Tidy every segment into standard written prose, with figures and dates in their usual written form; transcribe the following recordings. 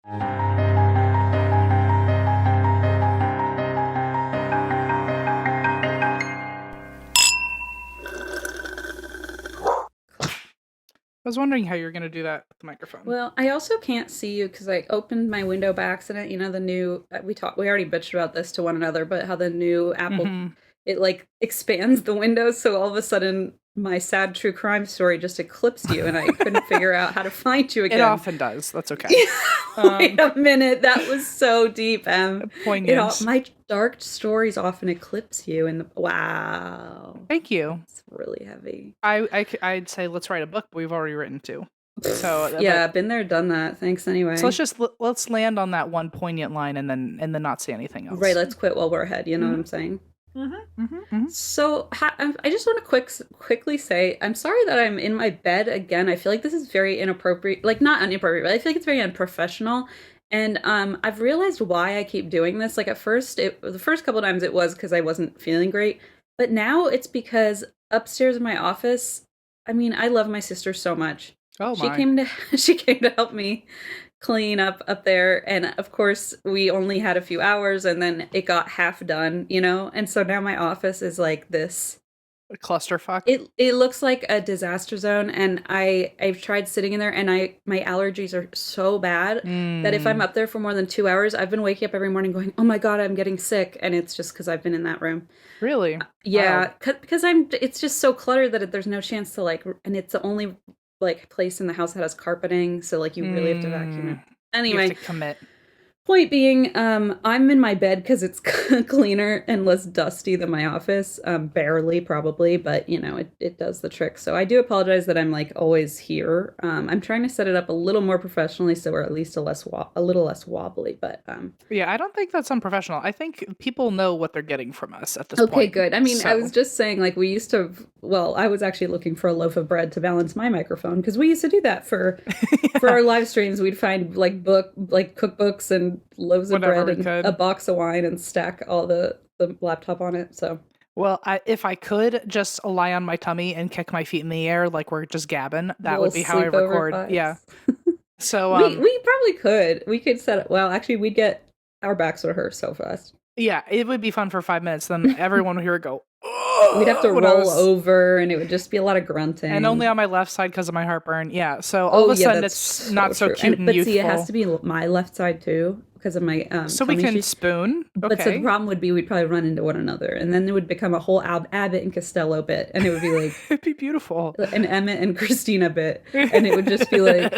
I was wondering how you're going to do that with the microphone. Well, I also can't see you because I opened my window by accident. You know, the new, we already bitched about this to one another, but how the new Apple, it like expands the windows. So all of a sudden my sad true crime story just eclipsed you and I couldn't figure out how to find you again. It often does. That's okay. Wait a minute. That was so deep, Em. Poignant. My dark stories often eclipse you. And wow. Thank you. It's really heavy. I'd say let's write a book, but we've already written 2. So yeah, been there, done that. Thanks anyway. So let's land on that one poignant line and then not say anything else. Right. Let's quit while we're ahead. You know what I'm saying? So I just want to quickly say I'm sorry that I'm in my bed again. I feel like this is very inappropriate, like not inappropriate, but I feel like it's very unprofessional. And I've realized why I keep doing this. Like at first, the first couple of times it was because I wasn't feeling great, but now it's because upstairs in my office. I mean, I love my sister so much. Oh my! She came to help me clean up there, and of course we only had a few hours and then it got half done, you know, and so now my office is like this a clusterfuck. It looks like a disaster zone, and I've tried sitting in there, and my allergies are so bad that if I'm up there for more than 2 hours, I've been waking up every morning going, oh my god, I'm getting sick, and it's just because I've been in that room. Really? Yeah, because it's just so cluttered that there's no chance to like, and it's the only like place in the house that has carpeting, so like you really have to vacuum it. Anyway, you have to commit. Point being, I'm in my bed because it's cleaner and less dusty than my office. Barely, probably, but you know, it does the trick. So I do apologize that I'm like always here. I'm trying to set it up a little more professionally, so we're at least a little less wobbly. But yeah, I don't think that's unprofessional. I think people know what they're getting from us at this point. Okay, good. I mean, I was just saying, like we used to. Well, I was actually looking for a loaf of bread to balance my microphone because we used to do that for for our live streams. We'd find like cookbooks and loaves of bread and a box of wine and stack all the laptop on it. So, well, if I could just lie on my tummy and kick my feet in the air like we're just gabbing, that would be how I record. Vibes. Yeah. So we probably could. We could set it. Well, actually, we'd get our backs would hurt so fast. Yeah, it would be fun for 5 minutes. Then everyone would hear it go. We'd have to roll over, and it would just be a lot of grunting. And only on my left side because of my heartburn. Yeah, so all of a sudden it's not so cute and youthful. But see, it has to be my left side too because of my so we can spoon. Okay. But so the problem would be we'd probably run into one another, and then it would become a whole Abbott and Costello bit, and it would be like it'd be beautiful, an Emmett and Christina bit, and it would just be like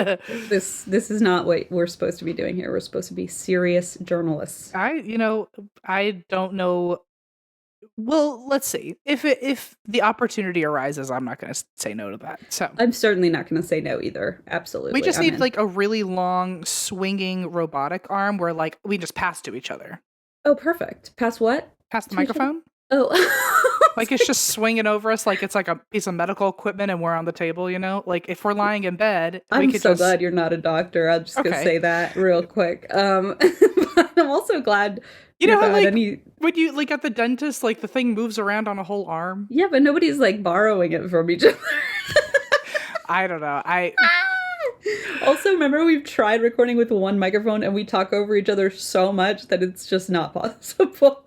this is not what we're supposed to be doing here. We're supposed to be serious journalists. I don't know. Well, let's see. If the opportunity arises, I'm not going to say no to that. So I'm certainly not going to say no either. Absolutely. We just need like a really long swinging robotic arm where like we just pass to each other. Oh, perfect. Pass what? Pass the microphone. Oh. Like it's just swinging over us like it's like a piece of medical equipment and we're on the table, you know? Like if we're lying in bed, I'm so glad you're not a doctor. I'm just going to say that real quick. But I'm also glad you know how like when you like at the dentist, like the thing moves around on a whole arm. Yeah, but nobody's like borrowing it from each other. I don't know. Also, remember we've tried recording with one microphone and we talk over each other so much that it's just not possible.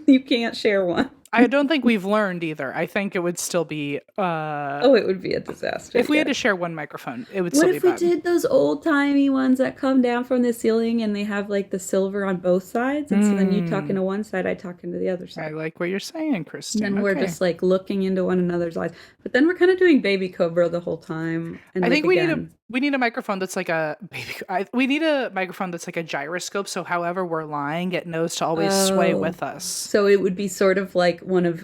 You can't share one. I don't think we've learned either. I think it would still be it would be a disaster. If we had to share one microphone, it would still be bad. What if we did those old-timey ones that come down from the ceiling and they have like the silver on both sides, and so then you talk into one side, I talk into the other side. I like what you're saying, Christine. And then we're just like looking into one another's eyes. But then we're kind of doing baby Cobra the whole time. And I think we need a microphone that's like a baby. We need a microphone that's like a gyroscope, so however we're lying, it knows to always sway with us. So it would be sort of like one of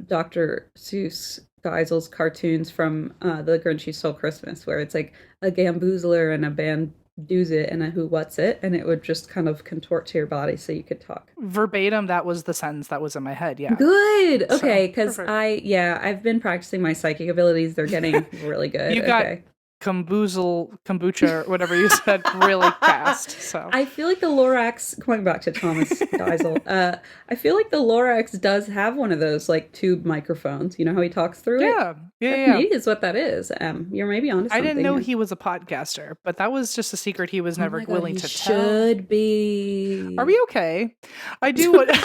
Dr. Seuss Geisel's cartoons from The Grinch Who Stole Christmas, where it's like a gamboozler and a bamdoozit and a who-whatsit, and it would just kind of contort to your body so you could talk. Verbatim, that was the sentence that was in my head, yeah. Good! Okay, because I've been practicing my psychic abilities. They're getting really good. kombucha, or whatever you said, really fast. So I feel like the Lorax, going back to Thomas Geisel, I feel like the Lorax does have one of those like tube microphones. You know how he talks through it? yeah. That maybe is what that is. You're maybe onto something. I didn't know here. he was a podcaster, but that was just a secret he was never willing to tell. Should be. Are we okay? I do what.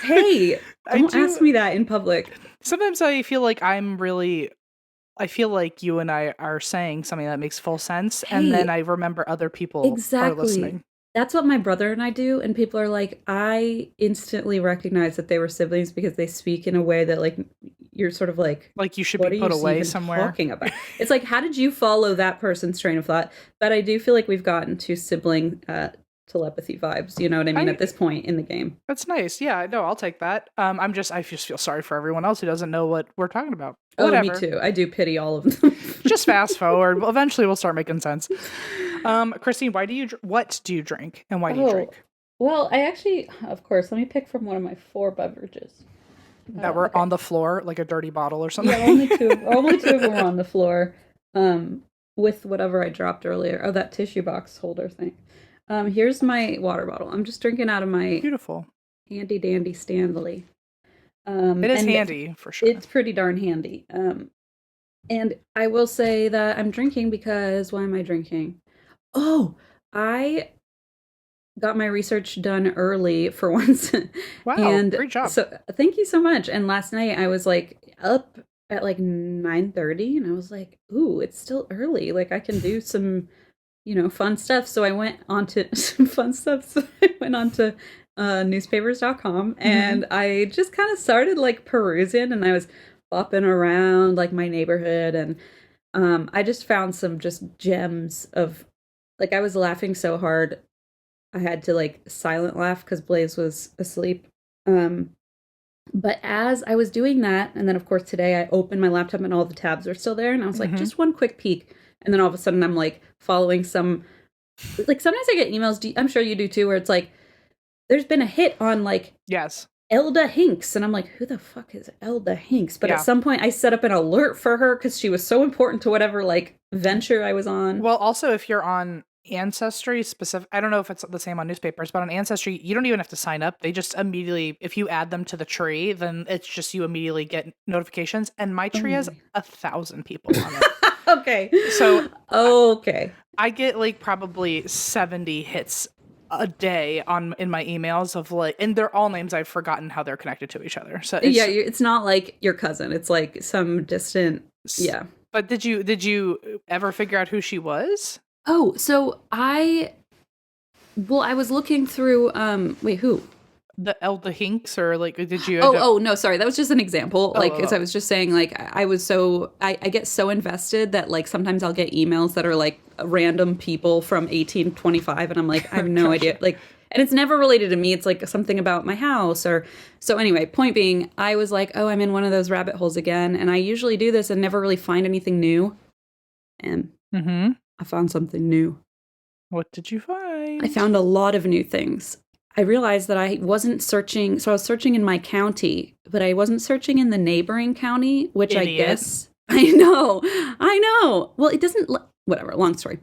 Hey, don't ask me that in public. Sometimes I feel like I feel like you and I are saying something that makes full sense, and then I remember other people are listening. That's what my brother and I do, and people are like, I instantly recognize that they were siblings because they speak in a way that like you're sort of like you should be put away somewhere. Talking about it's like, how did you follow that person's train of thought? But I do feel like we've gotten to sibling telepathy vibes, you know what I mean, at this point in the game. That's nice. Yeah, no, I'll take that. I just feel sorry for everyone else who doesn't know what we're talking about. Whatever. Oh, me too. I do pity all of them. Just fast forward. Well, eventually we'll start making sense. Christine, what do you drink and why do you drink? Well, I actually, of course, let me pick from one of my 4 beverages. That were on the floor, like a dirty bottle or something? Yeah, only two of them were on the floor with whatever I dropped earlier. Oh, that tissue box holder thing. Here's my water bottle. I'm just drinking out of my beautiful handy dandy Stanley. It is handy for sure. It's pretty darn handy. And I will say that I'm drinking because why am I drinking? Oh, I got my research done early for once. Wow, and great job. So thank you so much. And last night I was like up at like 9:30 and I was like, ooh, it's still early. Like I can do some, fun stuff. So I went on to some fun stuff. So I went on to newspapers.com and I just kind of started like perusing and I was bopping around like my neighborhood and I just found some just gems of like I was laughing so hard I had to like silent laugh because Blaze was asleep. But as I was doing that, and then of course today I opened my laptop and all the tabs are still there and I was like, just one quick peek. And then all of a sudden I'm like following some, like sometimes I get emails, I'm sure you do too, where it's like, there's been a hit on like, yes, Elda Hinks. And I'm like, who the fuck is Elda Hinks? But at some point I set up an alert for her because she was so important to whatever like venture I was on. Well, also if you're on Ancestry specific, I don't know if it's the same on newspapers, but on Ancestry, you don't even have to sign up. They just immediately, if you add them to the tree, then it's just you immediately get notifications. And my tree has 1,000 people on it. Okay. So okay. I get like probably 70 hits a day in my emails of like, and they're all names I've forgotten how they're connected to each other. So it's not like your cousin. It's like some distant. Yeah. But did you ever figure out who she was? Oh, so I was looking through, wait, who? The Elda Hinks, or like, did you? No, sorry. That was just an example. As I was just saying, like, I get so invested that like sometimes I'll get emails that are like random people from 1825 and I'm like, I have no idea. Like, and it's never related to me. It's like something about my house or so anyway, point being, I was like, oh, I'm in one of those rabbit holes again. And I usually do this and never really find anything new. And I found something new. What did you find? I found a lot of new things. I realized that I wasn't searching. So I was searching in my county, but I wasn't searching in the neighboring county, which I guess. I know. Well, it doesn't, whatever, long story.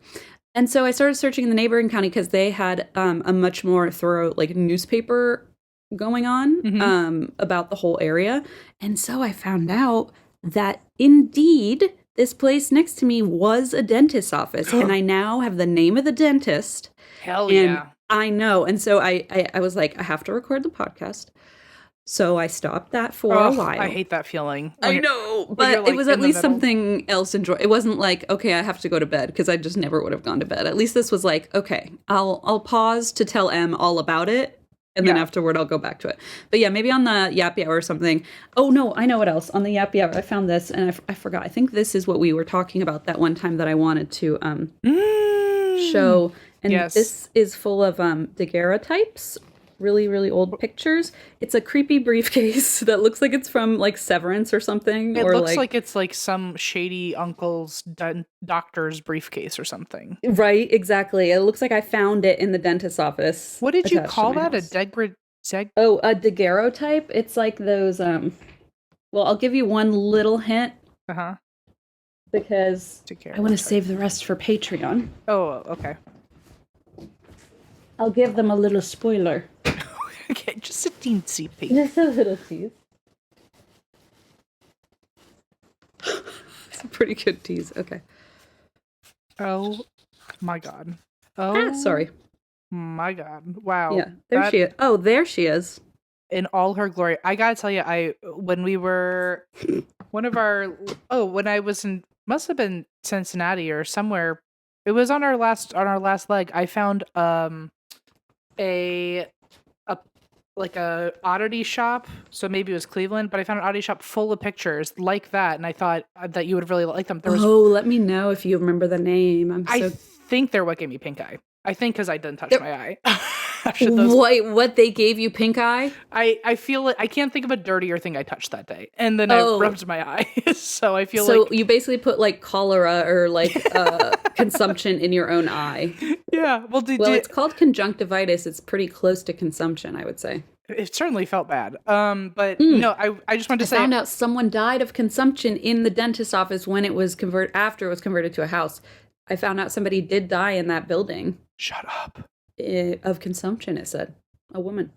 And so I started searching in the neighboring county because they had a much more thorough like newspaper going on about the whole area. And so I found out that indeed this place next to me was a dentist's office. And I now have the name of the dentist. Hell yeah. I know. And so I was like, I have to record the podcast. So I stopped that for a while. I hate that feeling. I know. But like, it was at least something else enjoy. It wasn't like, okay, I have to go to bed because I just never would have gone to bed. At least this was like, okay, I'll pause to tell Em all about it. And then afterward, I'll go back to it. But yeah, maybe on the Yappy Hour or something. Oh, no, I know what else. On the Yappy Hour, I found this and I forgot. I think this is what we were talking about that one time that I wanted to show. And this is full of daguerreotypes, really, really old pictures. It's a creepy briefcase that looks like it's from like Severance or something. It looks like it's like some shady uncle's doctor's briefcase or something. Right, exactly. It looks like I found it in the dentist's office. What did you call that? A daguerreotype? It's like those, well, I'll give you one little hint. because I want to save the rest for Patreon. Oh, okay. I'll give them a little spoiler. Okay, just a teensy peek. Just a little tease. It's a pretty good tease. Okay. Oh my god. Oh, sorry. My god. Wow. Yeah, there she is. Oh, there she is. In all her glory. I gotta tell you, when we were when I was in, must have been Cincinnati or somewhere. It was on our last leg. I found a oddity shop. So maybe it was Cleveland, but I found an oddity shop full of pictures like that, and I thought that you would really like them. Let me know if you remember the name. I think they're what gave me pink eye. I think because I didn't touch my eye. What they gave you pink eye? I feel it. I can't think of a dirtier thing I touched that day, and then I rubbed my eye. So I feel so you basically put like cholera or like consumption in your own eye. Yeah. Well, it's called conjunctivitis. It's pretty close to consumption, I would say. It certainly felt bad. But no, I just wanted to say, I found out someone died of consumption in the dentist's office when it was after it was converted to a house. I found out somebody did die in that building. Shut up. Of consumption, it said. A woman.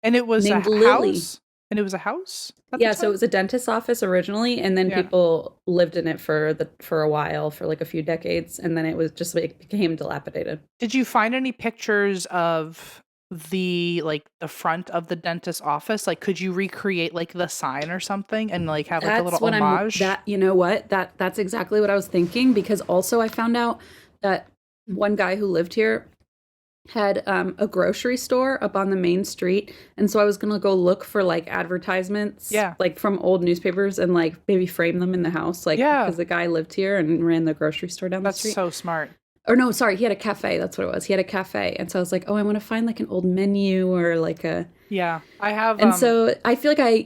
And it was named a Lily. House? And it was a house? Yeah, so it was a dentist's office originally, and then people lived in it for a while, for like a few decades, and then it was just like became dilapidated. Did you find any pictures of the front of the dentist's office? Like, could you recreate like the sign or something and like have like a little homage? You know what? That's exactly what I was thinking, because also I found out that one guy who lived here had a grocery store up on the main street, and so I was gonna go look for like advertisements, like from old newspapers, and like maybe frame them in the house, like because the guy lived here and ran the grocery store down the street. That's so smart. Or no, sorry, he had a cafe. That's what it was. He had a cafe, and so I was like, oh, I want to find like an old menu or like a I have, and so I feel like I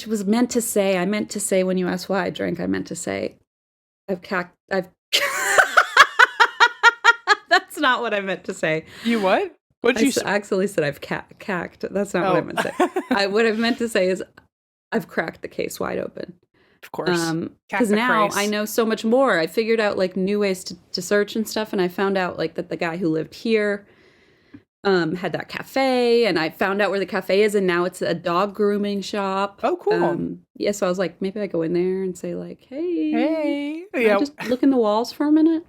was meant to say. I meant to say when you asked why I drank, I meant to say, I've. That's not what I meant to say. You what? I actually said I've cacked. That's not what I meant to say. What I've meant to say is I've cracked the case wide open. Of course. Because now I know so much more. I figured out like new ways to search and stuff, and I found out like that the guy who lived here had that cafe, and I found out where the cafe is, and now it's a dog grooming shop. Oh, cool. So I was like, maybe I go in there and say like, hey, yeah, just look in the walls for a minute.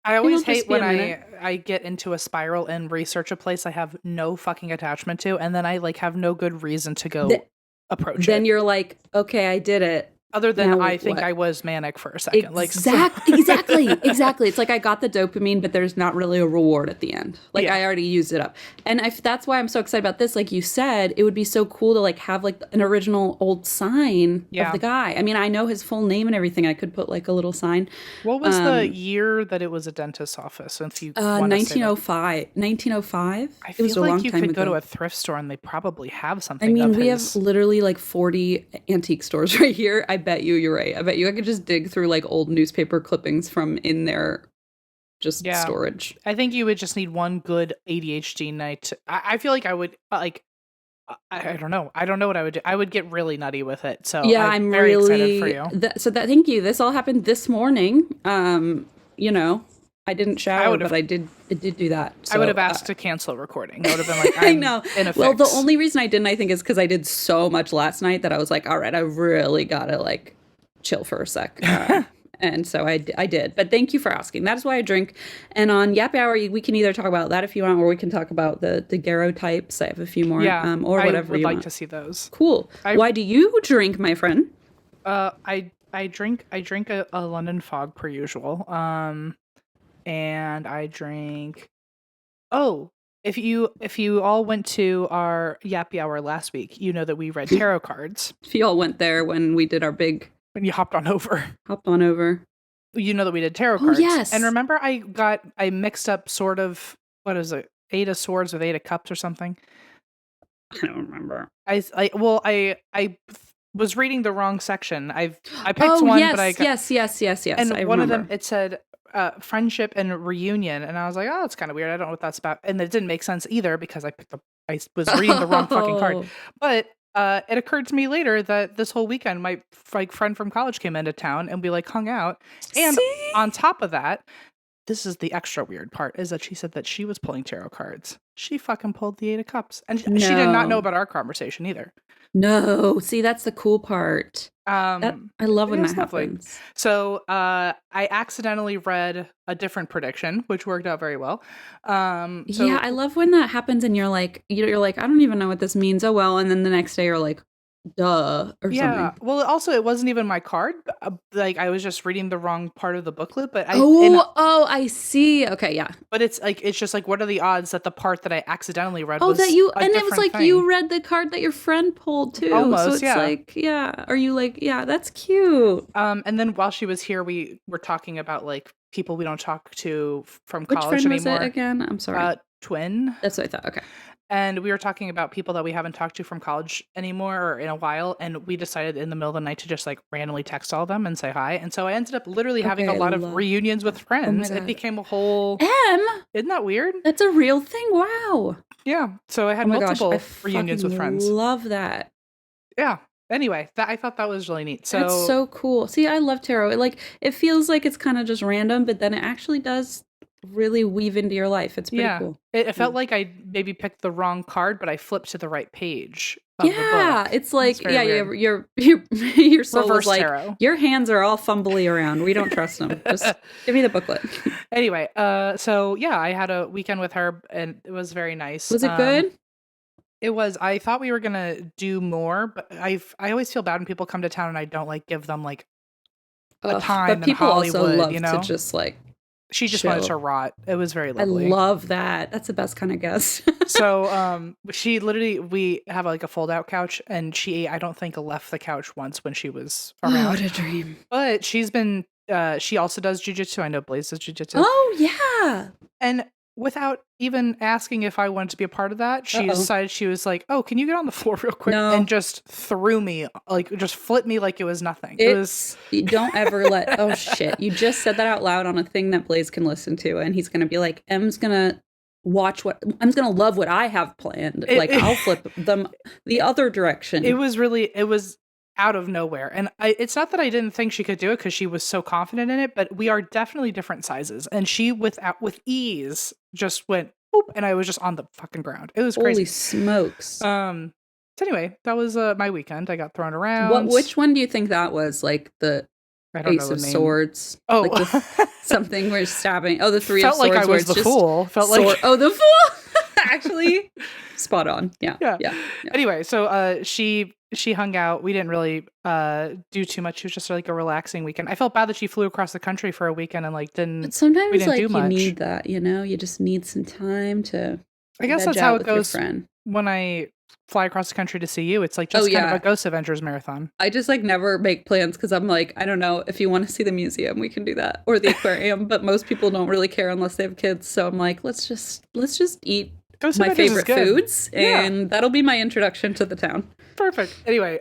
I always hate when I get into a spiral and research a place I have no fucking attachment to, and then I like have no good reason to go approach it. Then you're like, okay, I did it. Other than I think I was manic for a second. Exactly. It's like I got the dopamine, but there's not really a reward at the end. Like I already used it up. And that's why I'm so excited about this. Like you said, it would be so cool to like have like an original old sign of the guy. I mean, I know his full name and everything. I could put like a little sign. What was the year that it was a dentist's office? If you 1905. 1905. I feel like you could go to a thrift store and they probably have something. I mean, we have literally like 40 antique stores right here. I bet you're right. I bet you I could just dig through like old newspaper clippings from in there, just storage. I think you would just need one good ADHD night. I feel like I would like. I don't know. I don't know what I would do. I would get really nutty with it. So yeah, I'm very excited for you. Thank you. This all happened this morning. I didn't shower, but I did do that. So, I would have asked to cancel recording. I would have been like, I know. In a well, fix. The only reason I didn't, I think, is because I did so much last night that I was like, all right, I really gotta like chill for a sec. And so I did. But thank you for asking. That is why I drink. And on Yappy Hour, we can either talk about that if you want, or we can talk about the daguerreotypes. I have a few more. Or whatever you want. I would like to see those. Cool. Why do you drink, my friend? I drink a London Fog per usual. And I drink. Oh, if you all went to our Yappy Hour last week, you know that we read tarot cards. If you all went there when we did our big. When you hopped on over. You know that we did tarot cards. Oh, yes. And remember I mixed up sort of, what is it? 8 of Swords with 8 of Cups or something. I don't remember. I was reading the wrong section. I picked one, yes, but I got, yes. And I one remember. of them, it said friendship and reunion, and I was like, oh, that's kind of weird. I don't know what that's about, and it didn't make sense either because I was reading the wrong fucking card. But it occurred to me later that this whole weekend, my friend from college came into town and we hung out. And See? on top of that, this is the extra weird part, is that she said that she was pulling tarot cards. She fucking pulled the 8 of Cups. And she did not know about our conversation either. No. See, that's the cool part. I love when that happens. So I accidentally read a different prediction, which worked out very well. Yeah, I love when that happens and you're like, I don't even know what this means. Oh, well. And then the next day you're like, duh, or something. Well, also, it wasn't even my card. I was just reading the wrong part of the booklet. But I see. Okay, yeah. But it's just like, what are the odds that the part that I accidentally read was it was like thing? You read the card that your friend pulled too. Almost, so it's like, yeah. Are you like, yeah, that's cute. And then while she was here, we were talking about like people we don't talk to from college anymore. Which friend anymore. was it again? I'm sorry. Twin. That's what I thought. Okay. And we were talking about people that we haven't talked to from college anymore or in a while. And we decided in the middle of the night to just like randomly text all of them and say hi. And so I ended up literally having a lot of reunions with friends. It became a whole... Isn't that weird? That's a real thing. Wow. Yeah. So I had multiple reunions with friends. Love that. Yeah. Anyway, I thought that was really neat. So that's so cool. See, I love tarot. It feels like it's kind of just random, but then it actually does really weave into your life. It's pretty cool. It felt like I maybe picked the wrong card, but I flipped to the right page of the book. It's like your soul reverse is like tarot. Your hands are all fumbly around. We don't trust them. Just give me the booklet. Anyway, so yeah, I had a weekend with her and it was very nice. Was it good? It was. I thought we were gonna do more, but I always feel bad when people come to town and I don't like give them like a time. But people in Hollywood, also love to just like. She just wanted to rot. It was very lovely. I love that. That's the best kind of guest. So, she literally, we have like a fold out couch and I don't think left the couch once when she was around. Oh, what a dream. But she's been, she also does jujitsu. I know Blaze does jujitsu. Oh, yeah. And without even asking if I wanted to be a part of that, she decided, she was like, oh, can you get on the floor real quick? And just threw me, like just flipped me like it was nothing. You don't ever oh shit. You just said that out loud on a thing that Blaze can listen to. And he's going to be like, Em's going to love what I have planned. I'll flip them the other direction. It was out of nowhere. And it's not that I didn't think she could do it because she was so confident in it, but we are definitely different sizes. And she with ease just went boop, and I was just on the fucking ground. It was crazy. Holy smokes. So anyway, that was my weekend. I got thrown around. Which one do you think that was? Like the Ace of Swords? Oh, like something where stabbing. Oh, the Three of Swords. Felt like I was the fool. The fool. Actually, spot on. Yeah. Anyway, so she hung out. We didn't really do too much. It was just like a relaxing weekend. I felt bad that she flew across the country for a weekend and like didn't. But sometimes we didn't do much. You need that, you just need some time to. I guess that's how it goes when I fly across the country to see you. It's like just kind of a Ghost Avengers marathon. I just like never make plans because I'm like, I don't know, if you want to see the museum, we can do that, or the aquarium. But most people don't really care unless they have kids. So I'm like, let's just eat my favorite foods, and that'll be my introduction to the town. Perfect. Anyway,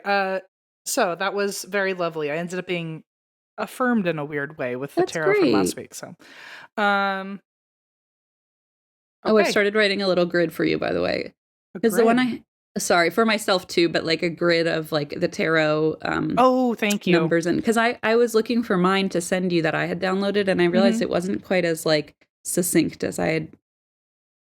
so that was very lovely. I ended up being affirmed in a weird way with the tarot from last week. So, okay. I started writing a little grid for you, by the way, because the one for myself too, but like a grid of like the tarot. Thank you. Numbers, and because I was looking for mine to send you that I had downloaded, and I realized it wasn't quite as like succinct as I had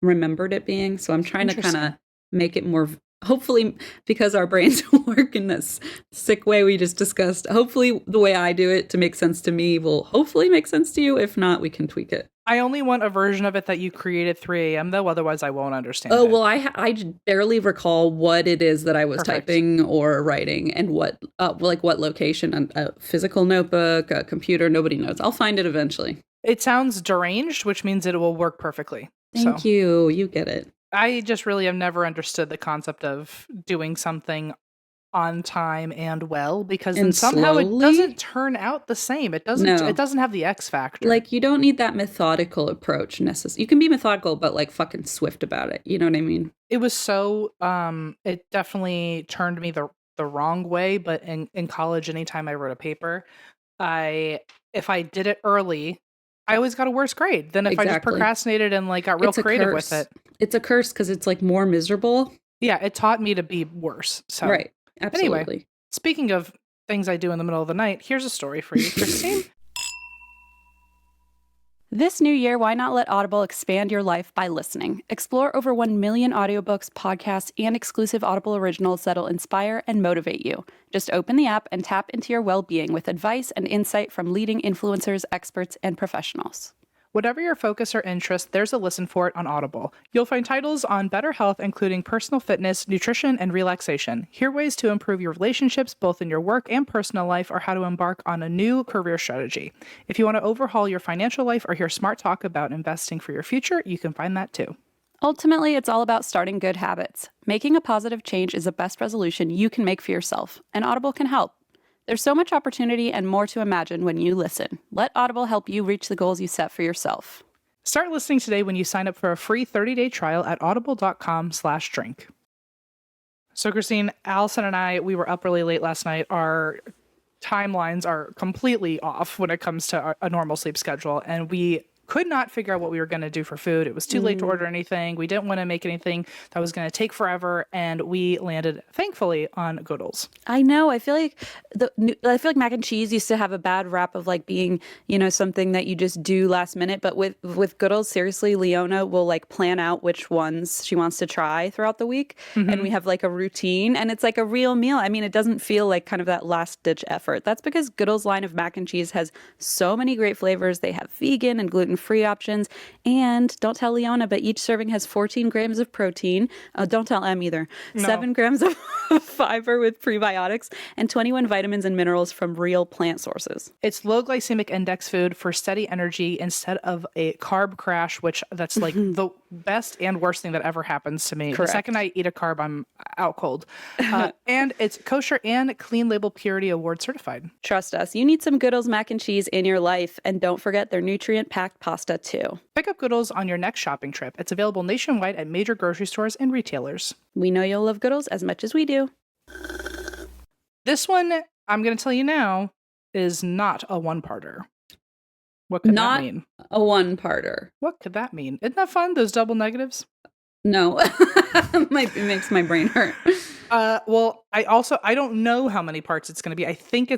remembered it being. So I'm trying to kind of make it more, hopefully, because our brains work in this sick way we just discussed. Hopefully the way I do it to make sense to me will hopefully make sense to you. If not, we can tweak it. I only want a version of it that you created 3 a.m. though, otherwise I won't understand. Oh, well, I barely recall what it is that I was typing or writing, and what location, a physical notebook, a computer, nobody knows. I'll find it eventually. It sounds deranged, which means it will work perfectly. Thank you. You get it. I just really have never understood the concept of doing something on time and well, because then somehow it doesn't turn out the same. It doesn't. No. It doesn't have the X factor. Like, you don't need that methodical approach necessarily. You can be methodical, but like fucking swift about it. You know what I mean? It was so. It definitely turned me the wrong way. But in college, anytime I wrote a paper, if I did it early, I always got a worse grade than if I just procrastinated and like got real creative with it. It's a curse because it's like more miserable. Yeah, it taught me to be worse. So Right. Absolutely. Anyway, speaking of things I do in the middle of the night, here's a story for you, Christine. This new year, why not let Audible expand your life by listening? Explore over 1 million audiobooks, podcasts, and exclusive Audible originals that'll inspire and motivate you. Just open the app and tap into your well-being with advice and insight from leading influencers, experts, and professionals. Whatever your focus or interest, there's a listen for it on Audible. You'll find titles on better health, including personal fitness, nutrition, and relaxation. Hear ways to improve your relationships, both in your work and personal life, or how to embark on a new career strategy. If you want to overhaul your financial life or hear smart talk about investing for your future, you can find that too. Ultimately, it's all about starting good habits. Making a positive change is the best resolution you can make for yourself, and Audible can help. There's so much opportunity and more to imagine when you listen. Let Audible help you reach the goals you set for yourself. Start listening today when you sign up for a free 30-day trial at audible.com/drink. So, Christine, Allison and I, we were up really late last night. Our timelines are completely off when it comes to a normal sleep schedule, and we could not figure out what we were going to do for food. It was too late to order anything. We didn't want to make anything that was going to take forever, and we landed, thankfully, on Goodles. I know. I feel like mac and cheese used to have a bad rap of like being, something that you just do last minute. But with Goodles, seriously, Leona will like plan out which ones she wants to try throughout the week, and we have like a routine, and it's like a real meal. I mean, it doesn't feel like kind of that last ditch effort. That's because Goodles' line of mac and cheese has so many great flavors. They have vegan and gluten-free options, and don't tell Leona, but each serving has 14 grams of protein. Don't tell Em either. No. 7 grams of fiber with prebiotics, and 21 vitamins and minerals from real plant sources. It's low glycemic index food for steady energy instead of a carb crash, which that's like the best and worst thing that ever happens to me. Correct. The second I eat a carb, I'm out cold. And it's kosher and clean label purity award certified. Trust us, you need some Goodles mac and cheese in your life, and don't forget their nutrient-packed pasta too. Pick up Goodles on your next shopping trip. It's available nationwide at major grocery stores and retailers. We know you'll love Goodles as much as we do. This one, I'm going to tell you now, is not a one-parter. What could that mean? A one-parter. What could that mean? Isn't that fun, those double negatives? No. It makes my brain hurt. Well, I don't know how many parts it's going to be. I think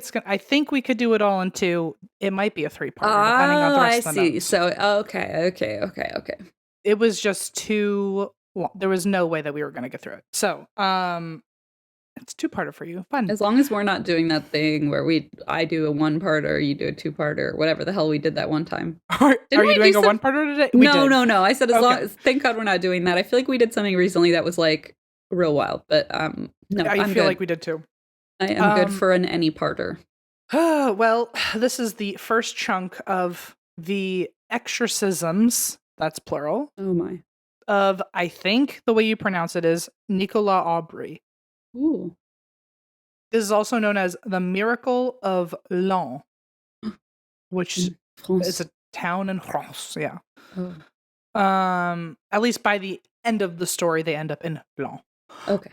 we could do it all in 2. It might be a 3-parter, depending on the rest of the notes. So, okay. It was just too long. There was no way that we were going to get through it. So, it's 2-parter for you. Fun. As long as we're not doing that thing where I do a 1-parter, you do a 2-parter, whatever the hell we did that one time. Are you doing a 1-parter today? No. I said as long as, thank God we're not doing that. I feel like we did something recently that was like real wild, but no, I feel like we did too. I am good for an any-parter. Well, this is the first chunk of the exorcisms, that's plural, Oh my. of, I think the way you pronounce it is Nicola Aubry. Ooh. This is also known as the Miracle of Laon, which is a town in France. Yeah. Oh. At least by the end of the story, they end up in Laon. Okay.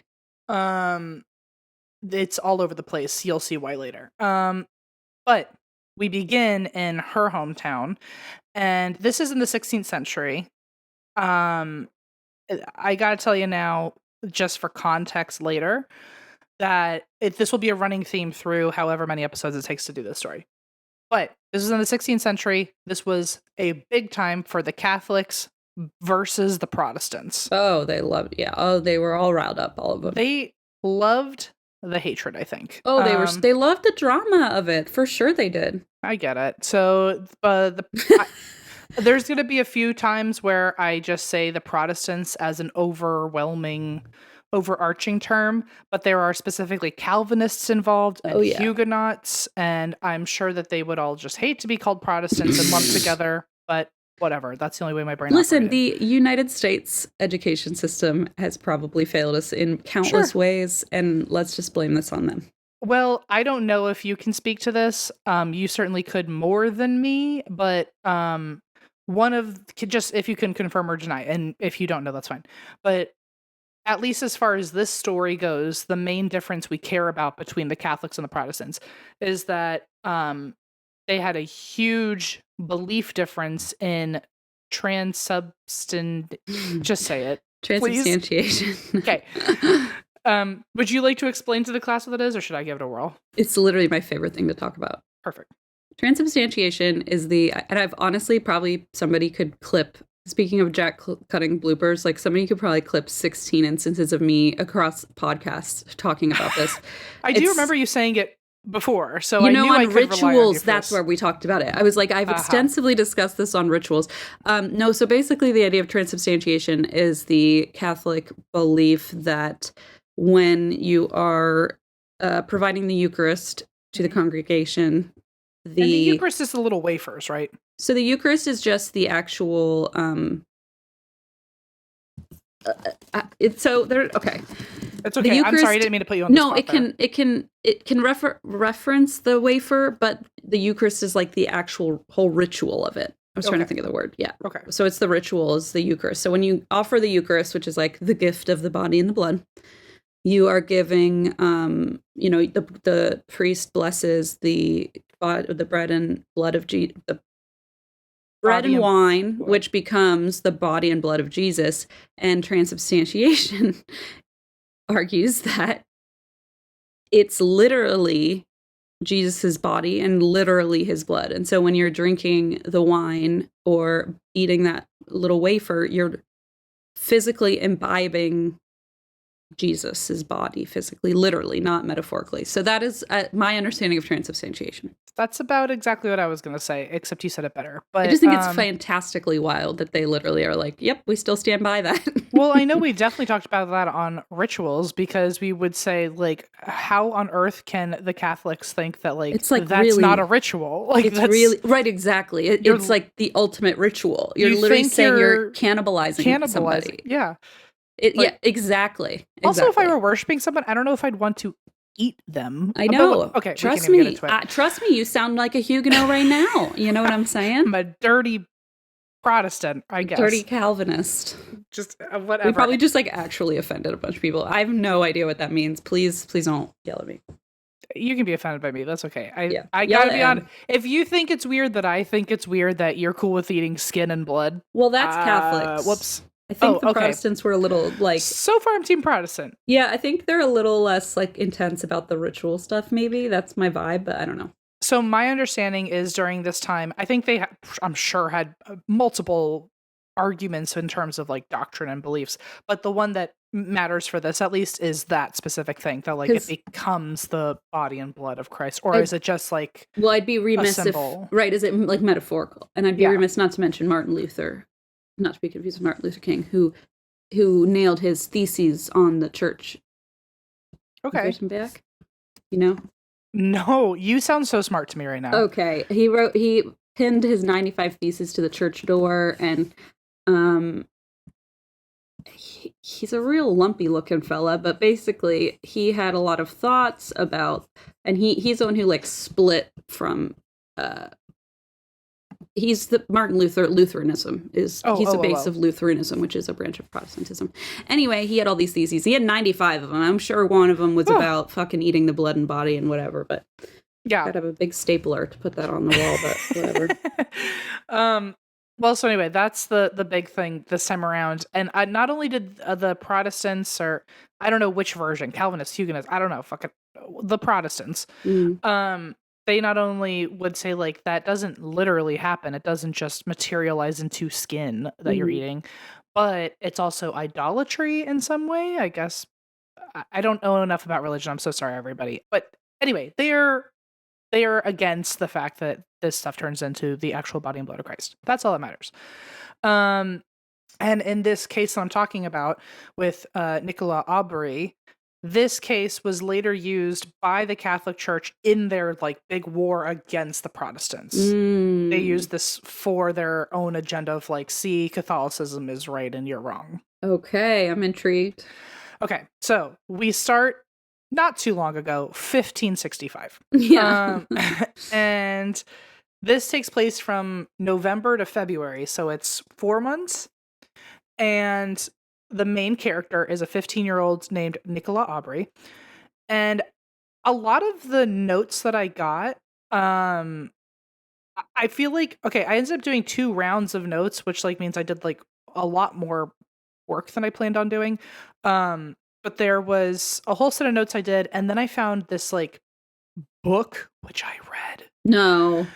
It's all over the place. You'll see why later. But we begin in her hometown, and this is in the 16th century. I gotta tell you now, just for context later, that this will be a running theme through however many episodes it takes to do this story. But this is in the 16th century. This was a big time for the Catholics versus the Protestants. Oh, they loved, yeah. Oh, they were all riled up, all of them. They loved the hatred, I think. Oh, they loved the drama of it. For sure they did. I get it. So, there's going to be a few times where I just say the Protestants as an overarching term, but there are specifically Calvinists involved and Huguenots, and I'm sure that they would all just hate to be called Protestants and lumped together, but whatever. That's the only way my brain Listen, operated. the United States education system has probably failed us in countless ways, and let's just blame this on them. Well, I don't know if you can speak to this. You certainly could more than me, but if you can confirm or deny, and if you don't know, that's fine. But at least as far as this story goes, the main difference we care about between the Catholics and the Protestants is that they had a huge belief difference in just say it. Transubstantiation. Okay. Would you like to explain to the class what it is, or should I give it a whirl? It's literally my favorite thing to talk about. Perfect. Transubstantiation is and I've honestly probably somebody could clip, speaking of Jack cutting bloopers, like somebody could probably clip 16 instances of me across podcasts talking about this. I do remember you saying it before, so you I know, knew I on could rely on you rituals, that's first. where we talked about it. I was like, I've extensively discussed this on rituals. No, so basically the idea of transubstantiation is the Catholic belief that when you are providing the Eucharist to the congregation, and the Eucharist is the little wafers, right? So the Eucharist is just the actual okay. It's okay. I'm sorry, I didn't mean to put you on the spot. It can reference the wafer, but the Eucharist is like the actual whole ritual of it. I was trying to think of the word. Yeah. Okay. So it's the ritual, is the Eucharist. So when you offer the Eucharist, which is like the gift of the body and the blood, you are giving, the priest blesses the bread and blood of Jesus, the bread and wine, which becomes the body and blood of Jesus. And transubstantiation argues that it's literally Jesus's body and literally his blood. And so when you're drinking the wine or eating that little wafer, you're physically imbibing Jesus's body, physically, literally, not metaphorically. So that is my understanding of transubstantiation. That's about exactly what I was going to say, except you said it better. But I just think it's fantastically wild that they literally are like, yep, we still stand by that. Well, I know we definitely talked about that on rituals, because we would say, like, how on earth can the Catholics think that, like, that's really not a ritual? Like, it's really right, exactly. It's like the ultimate ritual. You're literally saying you're cannibalizing somebody. Yeah. Yeah, exactly. Also, if I were worshiping someone, I don't know if I'd want to eat them. I know. But, okay, trust me. Trust me. You sound like a Huguenot right now. You know what I'm saying? I'm a dirty Protestant, I guess. Dirty Calvinist. Just whatever. We probably just like actually offended a bunch of people. I have no idea what that means. Please don't yell at me. You can be offended by me. That's okay. I yell gotta be honest. If you think it's weird that I think it's weird that you're cool with eating skin and blood. Well, that's Catholics. Whoops. I think the Protestants were a little like... So far, I'm Team Protestant. Yeah, I think they're a little less like intense about the ritual stuff, maybe. That's my vibe, but I don't know. So my understanding is during this time, I think they, I'm sure, had multiple arguments in terms of like doctrine and beliefs. But the one that matters for this, at least, is that specific thing, that like it becomes the body and blood of Christ. Or is it just like... Well, I'd be remiss if... Right, is it like metaphorical? And I'd be remiss not to mention Martin Luther. Not to be confused with Martin Luther King, who nailed his theses on the church. Okay. Some back? You know? No, you sound so smart to me right now. Okay. He pinned his 95 theses to the church door, and he's a real lumpy looking fella, but basically he had a lot of thoughts about, and he's the one who like split from he's the Martin Luther. Lutheranism is he's the base of Lutheranism, which is a branch of Protestantism. Anyway, he had all these theses. He had 95 of them. I'm sure one of them was about fucking eating the blood and body and whatever. But gotta have a big stapler to put that on the wall. But whatever. Well, so anyway, that's the big thing this time around. And not only did the Protestants, or I don't know which version, Calvinists, Huguenots, I don't know, fucking the Protestants. They not only would say, like, that doesn't literally happen, it doesn't just materialize into skin that you're eating, but it's also idolatry in some way, I guess. I don't know enough about religion, I'm so sorry, everybody. But anyway, they are against the fact that this stuff turns into the actual body and blood of Christ. That's all that matters. And in this case that I'm talking about with Nicola Aubry, this case was later used by the Catholic Church in their like big war against the Protestants. They used this for their own agenda of like, see, Catholicism is right and you're wrong. Okay, I'm intrigued. Okay, so we start not too long ago, 1565. Yeah. And this takes place from November to February, so it's 4 months. And the main character is a 15-year-old named Nicola Aubry. And a lot of the notes that I got, I feel like, okay, I ended up doing 2 rounds of notes, which like means I did like a lot more work than I planned on doing. But there was a whole set of notes I did, and then I found this like book which I read. No.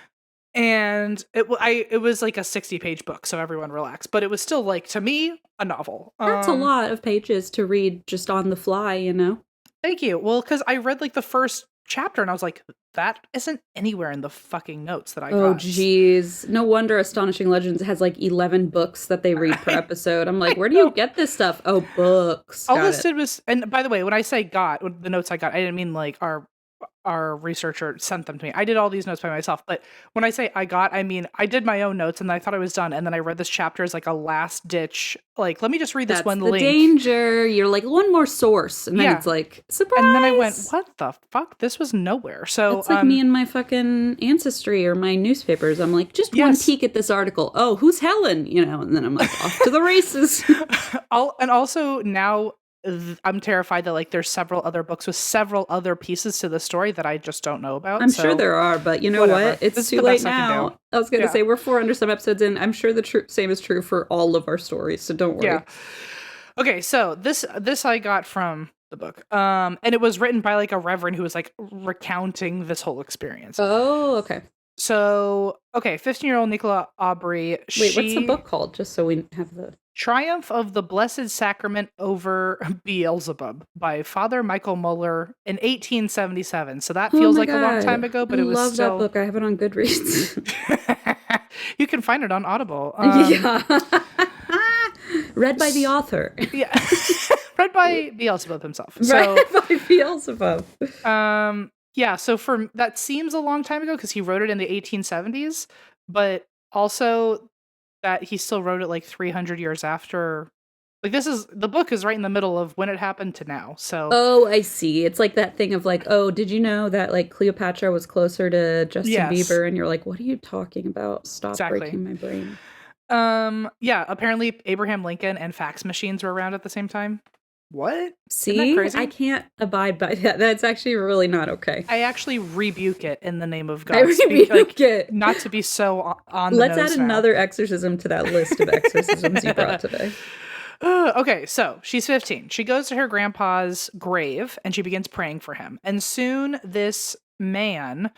And it was like a 60-page book, so everyone relax. But it was still like, to me, a novel. That's a lot of pages to read just on the fly, you know? Thank you. Well, because I read like the first chapter and I was like, that isn't anywhere in the fucking notes that I got. Oh, jeez. No wonder Astonishing Legends has like 11 books that they read per episode. I'm like, where do you get this stuff? Oh, books. All this did was, and by the way, when I say got, the notes I got, I didn't mean like our researcher sent them to me. I did all these notes by myself, but when I say I mean I did my own notes and I thought I was done, and then I read this chapter as like a last ditch, like, let me just read this one link. Danger. You're like, one more source, and then it's like, surprise. And then I went, what the fuck? This was nowhere. So it's like me and my fucking Ancestry or my newspapers. I'm like, just one peek at this article. Oh, who's Helen? You know, and then I'm like, off to the races. And also now I'm terrified that like there's several other books with several other pieces to the story that I just don't know about. I'm sure there are, but you know what? It's too late now. I was going to say we're 400 some episodes in. I'm sure the same is true for all of our stories, so don't worry. Yeah. Okay, so this I got from the book. And it was written by like a reverend who was like recounting this whole experience. Oh, okay. So, okay, 15-year-old Nicola Aubry. Wait, what's the book called? Just so we have the... Triumph of the Blessed Sacrament over Beelzebub by Father Michael Muller in 1877. So that feels like a long time ago, but it was still... still... I love that book. I have it on Goodreads. You can find it on Audible. Yeah. Read by the author. Yeah. Read by Beelzebub himself. So, read by Beelzebub. Yeah, so that seems a long time ago because he wrote it in the 1870s, but also that he still wrote it like 300 years after. Like the book is right in the middle of when it happened to now. So I see. It's like that thing of like, oh, did you know that like Cleopatra was closer to Justin Bieber? And you're like, what are you talking about? Stop breaking my brain. Yeah, apparently Abraham Lincoln and fax machines were around at the same time. What? See, I can't abide by that. That's actually really not okay. I actually rebuke it in the name of God. I rebuke it. Not to be so on the Let's nose add now. another exorcism to that list of exorcisms you brought today. Okay, so she's 15. She goes to her grandpa's grave and she begins praying for him. And soon this man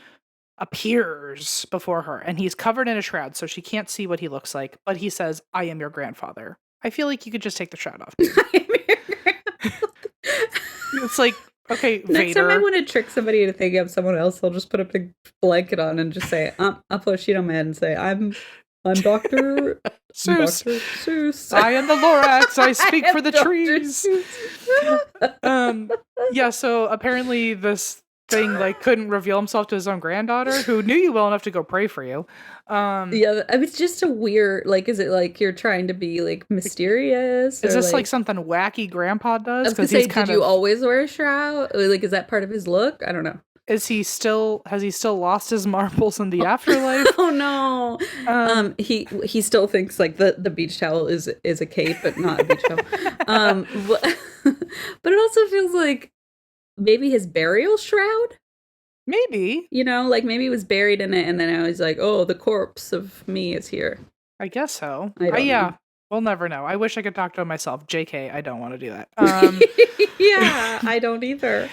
appears before her and he's covered in a shroud, so she can't see what he looks like. But he says, I am your grandfather. I feel like you could just take the shroud off. It's like, okay, Next Vader. time I want to trick somebody into thinking of someone else, I'll just put a big blanket on and just say, I'll put a sheet on my head and say, I'm Dr. Seuss. Dr. Seuss. I am the Lorax. I speak for the trees. Yeah, so apparently this thing like couldn't reveal himself to his own granddaughter, who knew you well enough to go pray for you. Yeah, it's just a weird, like, is it like you're trying to be like mysterious? Is this like something wacky grandpa does? Because did you always wear a shroud? Like, is that part of his look? I don't know. Has he still lost his marbles in the afterlife? Oh no. He still thinks like the beach towel is a cape, but not a beach towel. But it also feels like maybe his burial shroud? Maybe. You know, like maybe he was buried in it and then now he's like, oh, the corpse of me is here. I guess so. I don't know. We'll never know. I wish I could talk to him myself. JK, I don't want to do that. Yeah, I don't either.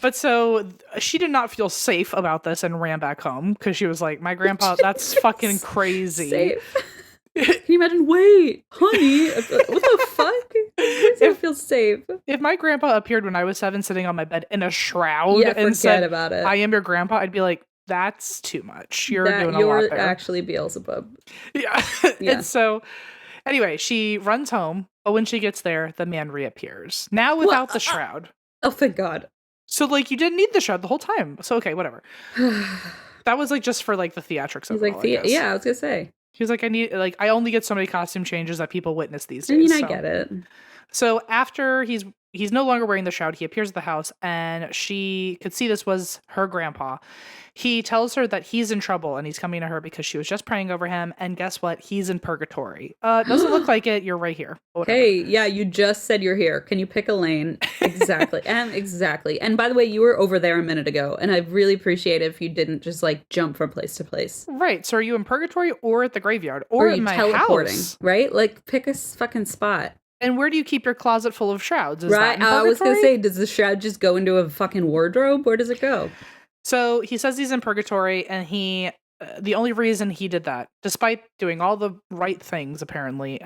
But so she did not feel safe about this and ran back home because she was like, my grandpa, that's fucking crazy. Safe. Can you imagine? Wait, honey, what the fuck? I feel safe. If my grandpa appeared when I was 7 sitting on my bed in a shroud and said, about it. I am your grandpa, I'd be like, that's too much. You're doing a lot there. You're actually Beelzebub. Yeah. And so anyway, she runs home, but when she gets there, the man reappears. Now without the shroud. Oh, thank God. So like you didn't need the shroud the whole time. So okay, whatever. That was like just for like the theatrics. He's like, I was gonna say. He's like, I only get so many costume changes that people witness these days. I mean, I get it. So after he's no longer wearing the shroud, he appears at the house and she could see this was her grandpa. He tells her that he's in trouble and he's coming to her because she was just praying over him. And guess what? He's in purgatory. Doesn't look like it. You're right here. Hey, yeah, you just said you're here. Can you pick a lane? Exactly. Exactly. And by the way, you were over there a minute ago. And I really appreciate it if you didn't just like jump from place to place. Right. So are you in purgatory or at the graveyard or in my teleporting, house? Right? Like pick a fucking spot. And where do you keep your closet full of shrouds? Is Right. that in I was going to purgatory? say, does the shroud just go into a fucking wardrobe? Where does it go? So he says he's in purgatory, and the only reason he did that, despite doing all the right things, apparently,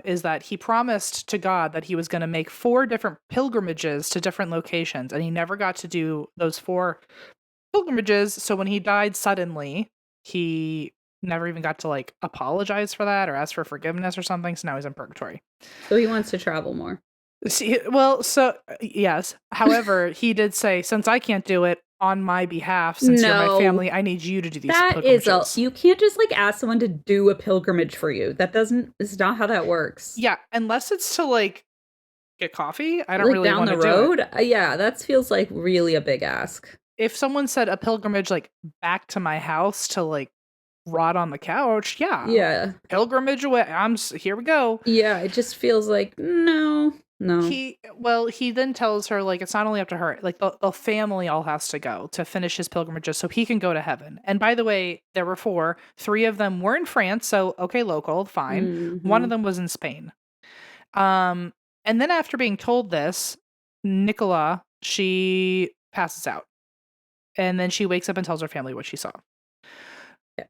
is that he promised to God that he was going to make 4 different pilgrimages to different locations, and he never got to do those 4 pilgrimages. So when he died suddenly, he never even got to like apologize for that or ask for forgiveness or something. So now he's in purgatory. So he wants to travel more. Yes. However, he did say, since I can't do it on my behalf, since you're my family, I need you to do these pilgrimages. You can't just like ask someone to do a pilgrimage for you. It's not how that works. Yeah, unless it's to like get coffee. I don't like really down want the to road. do it. Yeah, that feels like really a big ask. If someone said a pilgrimage like back to my house to like rot on the couch, Yeah. Pilgrimage away. Here we go. Yeah, it just feels like no. He then tells her like it's not only up to her, like the family all has to go to finish his pilgrimages so he can go to heaven. And by the way, there were 4. 3 of them were in France, so okay, local, fine. Mm-hmm. 1 of them was in Spain. And then after being told this, Nicola, she passes out. And then she wakes up and tells her family what she saw. Yeah.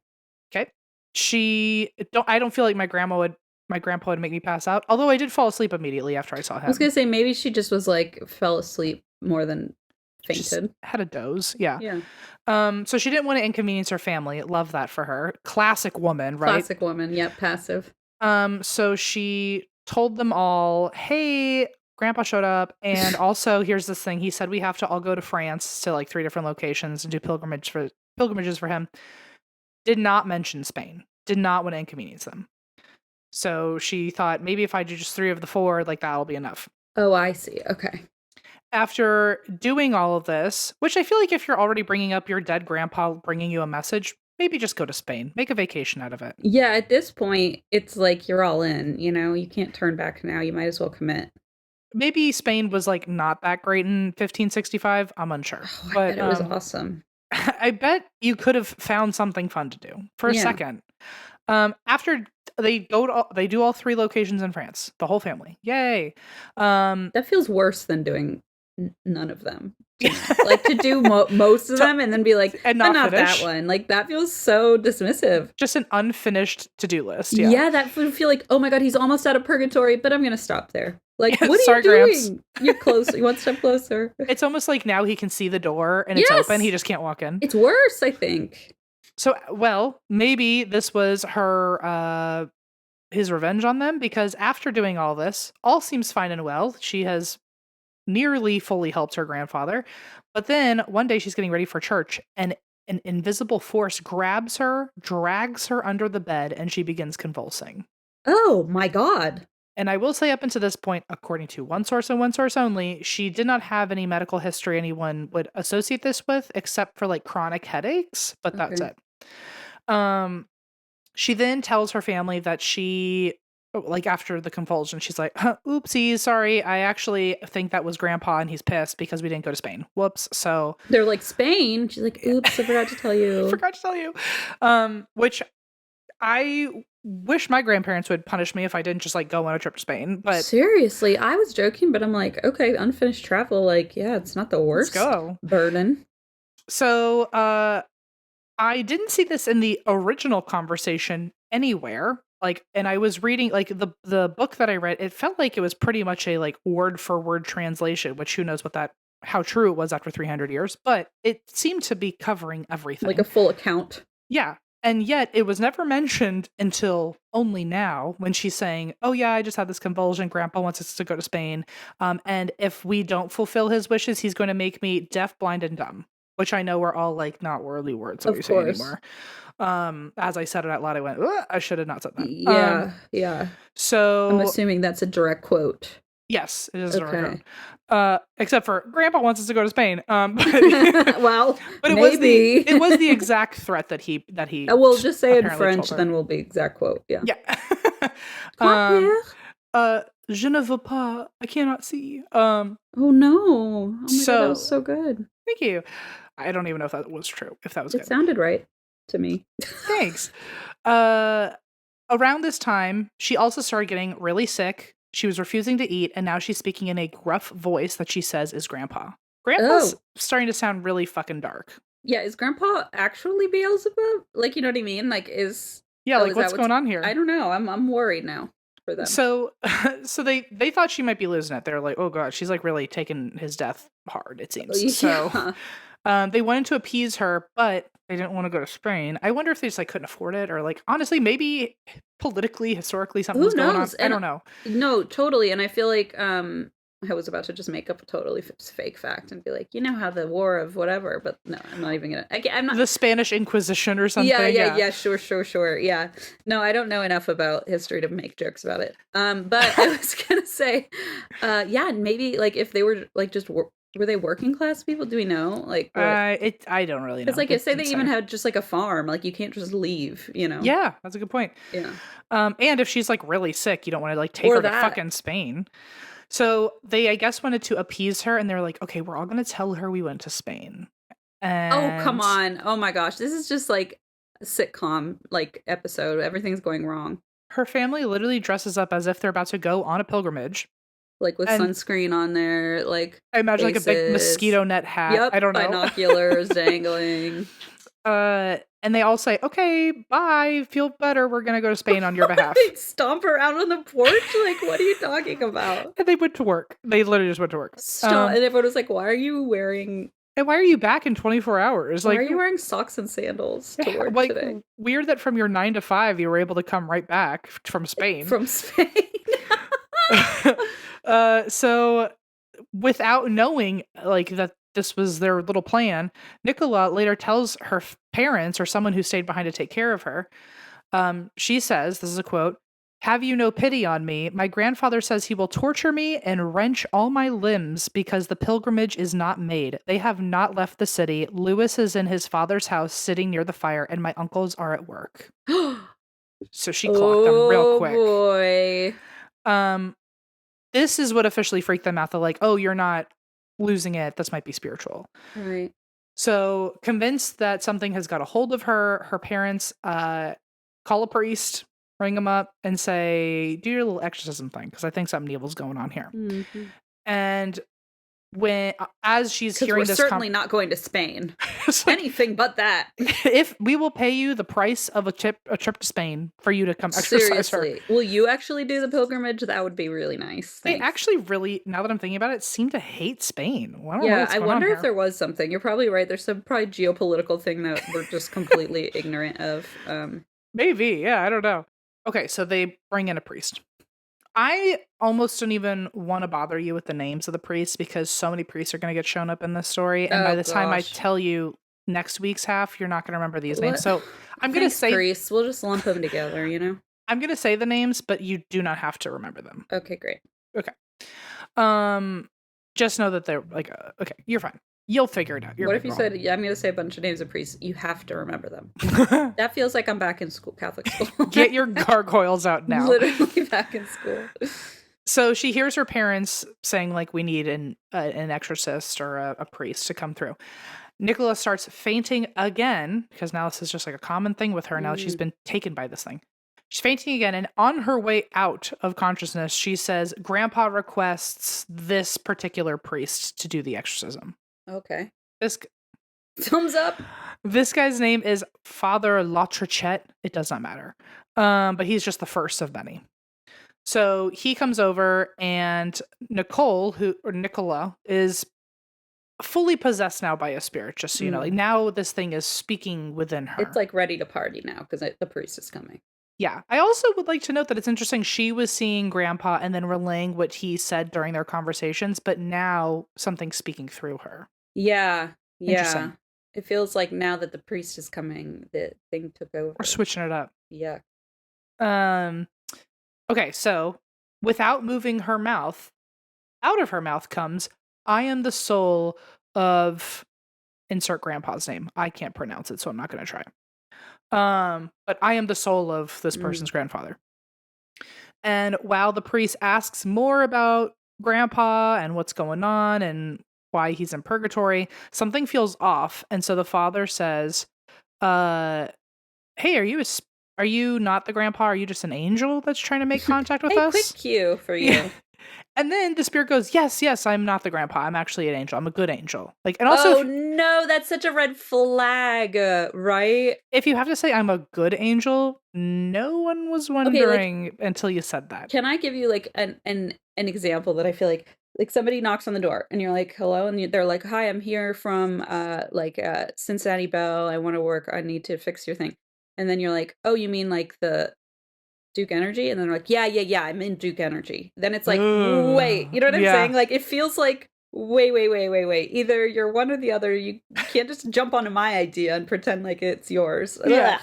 Okay. I don't feel like my grandpa would make me pass out. Although I did fall asleep immediately after I saw him. I was gonna say maybe she just was like fell asleep more than fainted. Just had a doze. Yeah. Yeah. So she didn't want to inconvenience her family. Love that for her. Classic woman, right? Classic woman. Yep. Passive. So she told them all, hey, Grandpa showed up, and also here's this thing. He said we have to all go to France to like 3 different locations and do pilgrimages for him. Did not mention Spain. Did not want to inconvenience them. So she thought maybe if I do just 3 of the 4, like that'll be enough. Oh, I see. Okay. After doing all of this, which I feel like if you're already bringing up your dead grandpa bringing you a message, maybe just go to Spain. Make a vacation out of it. Yeah, at this point, it's like you're all in, you can't turn back now. You might as well commit. Maybe Spain was like not that great in 1565. I'm unsure. Oh, but I bet it was awesome. I bet you could have found something fun to do for a second. After they do all 3 locations in France, the whole family. Yay. That feels worse than doing none of them. Like to do most of them and then be like, and not finish. that one. Like that feels so dismissive. Just an unfinished to-do list. Yeah, that would feel like, oh my god, he's almost out of purgatory, but I'm gonna stop there. Like, what are Sorry, you doing? Gramps. You're close. You 1 step closer. It's almost like now he can see the door and it's open. He just can't walk in. It's worse, I think. So, well, maybe this was her his revenge on them, because after doing all this, all seems fine and well. She has nearly fully helped her grandfather. But then one day she's getting ready for church and an invisible force grabs her, drags her under the bed, and she begins convulsing. Oh my god. And I will say up until this point, according to one source and one source only, she did not have any medical history anyone would associate this with, except for like chronic headaches, but that's it. She then tells her family that she, like after the convulsion, she's like, oopsie, sorry, I actually think that was Grandpa and he's pissed because we didn't go to Spain. Whoops. So they're like, Spain? She's like, oops, I forgot to tell you. Which I wish my grandparents would punish me if I didn't just like go on a trip to Spain. But seriously, I was joking, but I'm like, okay, unfinished travel, like, yeah, it's not the worst burden. So I didn't see this in the original conversation anywhere. Like, and I was reading like the book that I read, it felt like it was pretty much a like word for word translation, which who knows how true it was after 300 years, but it seemed to be covering everything. Like a full account. Yeah. And yet it was never mentioned until only now when she's saying, oh yeah, I just had this convulsion. Grandpa wants us to go to Spain. And if we don't fulfill his wishes, he's going to make me deaf, blind, and dumb, which I know are all like not worldly words that we say anymore. As I said it out loud, I went, I should have not said that. Yeah. So I'm assuming that's a direct quote. Yes, it is a direct quote. Except for Grandpa wants us to go to Spain. Well, but maybe. it was the exact threat that he. We'll just say it in French, then we'll be exact quote. Yeah. Je ne veux pas. I cannot see. Oh no! Oh my god, that was so good. Thank you. I don't even know if that was true. If that was good. It sounded right to me. Thanks. Around this time, she also started getting really sick. She was refusing to eat, and now she's speaking in a gruff voice that she says is Grandpa. Grandpa's starting to sound really fucking dark. Yeah, is Grandpa actually Beelzebub? Like, you know what I mean? Like, is what's going on here? I don't know. I'm worried now for them. So they thought she might be losing it. They're like, oh god, she's like really taking his death hard, it seems. Yeah. So they wanted to appease her, but they didn't want to go to Spain. I wonder if they just like couldn't afford it, or like honestly, maybe politically, historically, something's going on. I don't know. No, totally. And I feel like I was about to just make up a totally fake fact and be like, you know how the war of whatever, but no, I'm not even gonna. I'm not the Spanish Inquisition or something. Yeah. Sure. Yeah. No, I don't know enough about history to make jokes about it. But I was gonna say, yeah, maybe like if they were like just were they working class people? Do we know? Like, I don't really know. It's like, say they even had just like a farm, like you can't just leave, you know? Yeah, that's a good point. Yeah. And if she's like really sick, you don't want to like take her to fucking Spain. So they, I guess, wanted to appease her, and they're like, okay, we're all going to tell her we went to Spain. And oh, come on. Oh my gosh. This is just like a sitcom like episode. Everything's going wrong. Her family literally dresses up as if they're about to go on a pilgrimage. Like with sunscreen on there, like I imagine like a big mosquito net hat. Yep, I don't know. Binoculars dangling. And they all say, okay, bye, feel better, we're gonna go to Spain on your behalf. They stomp her out on the porch? Like, what are you talking about? And they went to work. They literally just went to work. And everyone was like, why are you wearing... And why are you back in 24 hours? Why are you wearing socks and sandals to work today? Weird that from your 9 to 5, you were able to come right back from Spain. From Spain. So without knowing like that this was their little plan, Nicola later tells her parents or someone who stayed behind to take care of her. She says, this is a quote, "Have you no pity on me? My grandfather says he will torture me and wrench all my limbs because the pilgrimage is not made. They have not left the city. Louis is in his father's house sitting near the fire, and my uncles are at work." So she clocked them real quick. Oh boy. This is what officially freaked them out. They're like, oh, you're not losing it. This might be spiritual. Right. So convinced that something has got a hold of her, her parents call a priest, ring him up, and say, do your little exorcism thing, because I think something evil's going on here. Mm-hmm. And as she's hearing we're this, certainly not going to Spain. Anything but that. If we will pay you the price of a trip to Spain for you to come exorcise her. Will you actually do the pilgrimage? That would be really nice. Thanks. They actually really, now that I'm thinking about it, seem to hate Spain. I wonder if there was something. You're probably right. There's some probably geopolitical thing that we're just completely ignorant of. Maybe, yeah, I don't know. Okay, so they bring in a priest. I almost don't even want to bother you with the names of the priests because so many priests are going to get shown up in this story. And by the time I tell you next week's half, you're not going to remember these names. So I'm going to say priests. We'll just lump them together, you know? I'm going to say the names, but you do not have to remember them. Okay, great. Okay. Just know that they're like, okay, you're fine. You'll figure it out. What if you said, I'm going to say a bunch of names of priests. You have to remember them. That feels like I'm back in school, Catholic school. Get your gargoyles out now. Literally back in school. So she hears her parents saying, like, we need an exorcist or a priest to come through. Nicola starts fainting again, because now this is just like a common thing with her. Now that she's been taken by this thing. She's fainting again, and on her way out of consciousness, she says, Grandpa requests this particular priest to do the exorcism. Okay. This thumbs up. This guy's name is Father Lautrechette. It does not matter. But he's just the first of many. So he comes over, and Nicola is fully possessed now by a spirit, just so you know. Like now this thing is speaking within her. It's like ready to party now because the priest is coming. Yeah. I also would like to note that it's interesting. She was seeing Grandpa and then relaying what he said during their conversations, but now something's speaking through her. Yeah. Yeah. It feels like now that the priest is coming, the thing took over. We're switching it up. Yeah. Okay, so without moving her mouth, out of her mouth comes, I am the soul of insert Grandpa's name. I can't pronounce it, so I'm not going to try. But I am the soul of this person's grandfather. And while the priest asks more about Grandpa and what's going on and why he's in purgatory, something feels off. And so the father says, hey, are you are you not the grandpa? Are you just an angel that's trying to make contact with Hey, us? quick cue for you. Yeah. And then the spirit goes, yes, I'm not the grandpa. I'm actually an angel. I'm a good angel. Like, and also, Oh no, that's such a red flag, right? if you have to say I'm a good angel, no one was wondering until you said that. Can I give you like an example that I feel like somebody knocks on the door and you're like, hello, and they're like, hi, I'm here from Cincinnati Bell. I want to work. I need to fix your thing. And then you're like, oh, you mean like the Duke Energy? And then they're like, yeah, I'm in Duke Energy. Then it's like, wait, you know what I'm saying? Like, it feels like, wait. Either you're one or the other. You can't just jump onto my idea and pretend like it's yours. Yeah.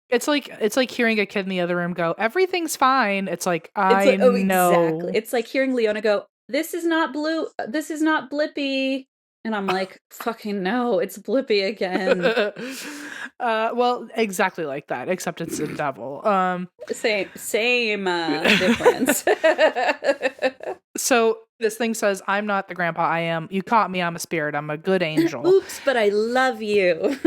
It's like hearing a kid in the other room go, everything's fine. It's like, I know. Exactly. It's like hearing Leona go, this is not blue. This is not Blippy. And I'm like, fucking no, it's Blippy again. Well, exactly like that, except it's a devil. Same difference. So this thing says, I'm not the grandpa. You caught me. I'm a spirit. I'm a good angel. Oops, but I love you.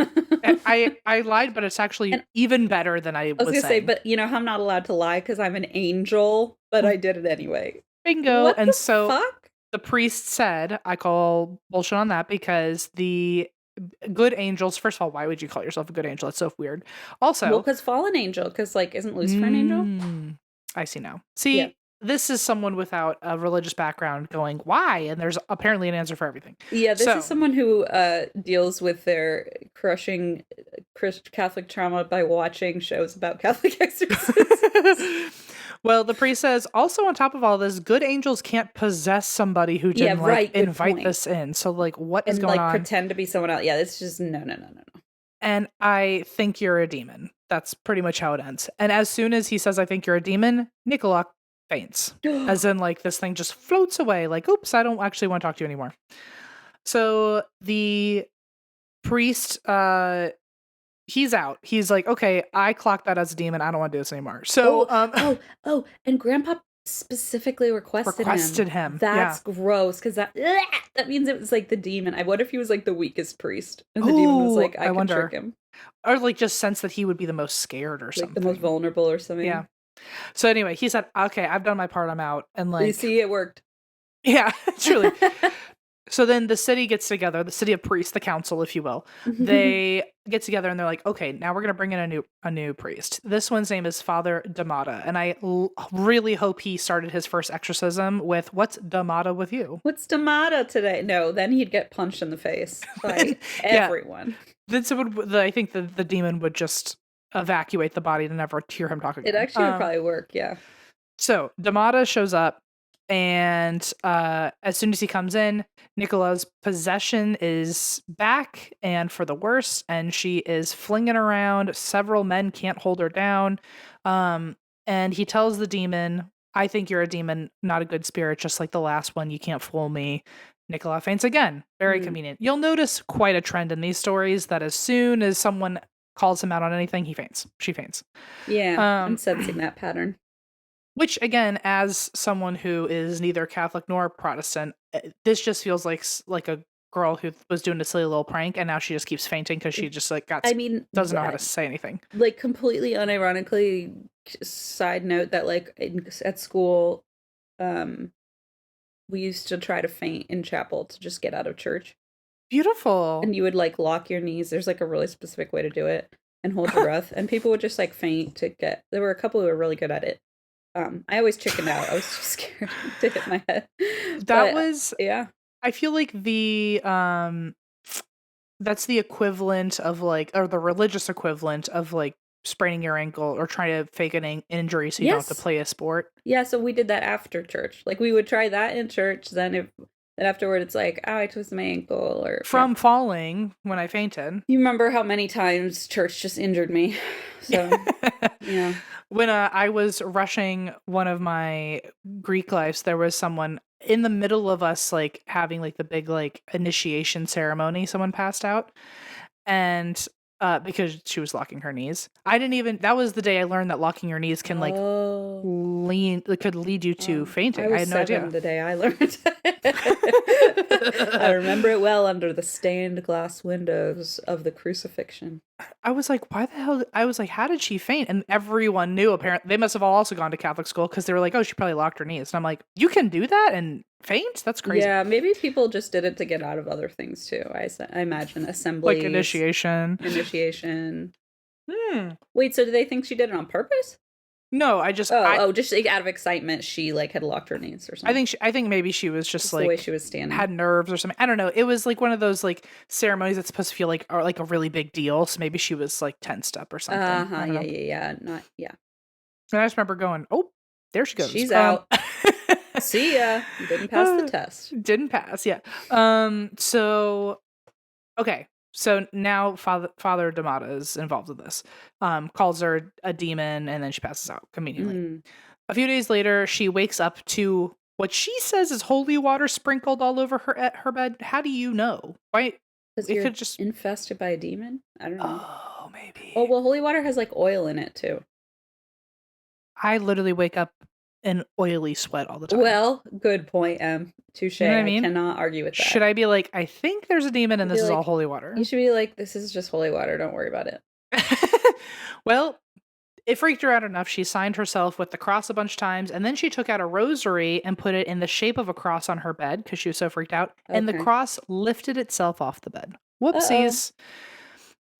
I lied, but it's actually even better than I was gonna saying. say, but you know, I'm not allowed to lie because I'm an angel, but I did it anyway. Bingo. What and the so fuck? The priest said, I call bullshit on that because the good angels, first of all, why would you call yourself a good angel? That's so weird. Also, well, because fallen angel, because like, isn't Lucifer an angel? I see now. See, this is someone without a religious background going, why? And there's apparently an answer for everything. Yeah, this is someone who deals with their crushing Catholic trauma by watching shows about Catholic exorcisms. Well, the priest says, also on top of all this, good angels can't possess somebody who didn't invite this in. So like, what is going on? Pretend to be someone else. Yeah, it's just no. And I think you're a demon. That's pretty much how it ends. And as soon as he says, I think you're a demon, Nicola faints. As in like this thing just floats away. Like, oops, I don't actually want to talk to you anymore. So the priest, he's out. He's like, okay, I clocked that as a demon. I don't want to do this anymore. So, and Grandpa specifically requested him. That's gross because that means it was like the demon. I wonder if he was like the weakest priest, and the demon was like, I can trick him, or like just sense that he would be the most scared or like something, the most vulnerable or something. Yeah. So anyway, he said, okay, I've done my part. I'm out. And like, you see, it worked. Yeah, truly. So then the city gets together, the city of priests, the council, if you will. They get together and they're like, okay, now we're going to bring in a new priest. This one's name is Father Damata. And I really hope he started his first exorcism with, what's Damata with you? What's Damata today? No, then he'd get punched in the face by everyone. Then I think the demon would just evacuate the body to never hear him talk again. It actually would probably work, yeah. So Damata shows up. And as soon as he comes in, Nicola's possession is back and for the worse. And she is flinging around. Several men can't hold her down. And he tells the demon, I think you're a demon, not a good spirit, just like the last one. You can't fool me. Nicola faints again. Very convenient. You'll notice quite a trend in these stories that as soon as someone calls him out on anything, he faints. She faints. Yeah, I'm sensing that pattern. Which, again, as someone who is neither Catholic nor Protestant, this just feels like a girl who was doing a silly little prank, and now she just keeps fainting because she just like doesn't know how to say anything. Like, completely unironically, side note that like at school, we used to try to faint in chapel to just get out of church. Beautiful. And you would like lock your knees. There's like a really specific way to do it, and hold your breath. And people would just like faint to get. There were a couple who were really good at it. I always chickened out. I was too scared to hit my head. I feel like that's the equivalent of like, or the religious equivalent of like spraining your ankle or trying to fake an injury so you don't have to play a sport. Yeah, so we did that after church. Like we would try that in church. Then afterward, it's like, oh, I twisted my ankle or from falling when I fainted. You remember how many times church just injured me? So yeah. When I was rushing one of my Greek lives, there was someone in the middle of us like having like the big like initiation ceremony. Someone passed out, and because she was locking her knees. That was the day I learned that locking your knees can like could lead you to fainting. I had no idea. The day I learned. I remember it well under the stained glass windows of the crucifixion. I was like, why the hell? I was like, how did she faint? And everyone knew, apparently. They must have all also gone to Catholic school because they were like, oh, she probably locked her knees. And I'm like, you can do that and faint? That's crazy. Yeah, maybe people just did it to get out of other things too. I imagine assemblies. Like initiation. Wait, so do they think she did it on purpose? No, just like out of excitement, she like had locked her knees or something. I think maybe she was just like the way she was standing, had nerves or something. I don't know. It was like one of those like ceremonies that's supposed to feel like are like a really big deal. So maybe she was like tensed up or something. Yeah. And I just remember going, oh, there she goes. She's out. See ya. You didn't pass the test. Didn't pass. Yeah. So, okay. So now Father D'Amata is involved with this, calls her a demon, and then she passes out conveniently. A few days later, she wakes up to what she says is holy water sprinkled all over her bed. How do you know? Why? Because you're just infested by a demon? I don't know. Oh, maybe. Oh, well, holy water has like oil in it too. I literally wake up in oily sweat all the time. Well, good point, Em. Touche. You know what I mean? I cannot argue with that. Should I be like, I think there's a demon and this is all holy water? You should be like, this is just holy water. Don't worry about it. Well, it freaked her out enough. She signed herself with the cross a bunch of times, and then she took out a rosary and put it in the shape of a cross on her bed because she was so freaked out. Okay. And the cross lifted itself off the bed. Whoopsies.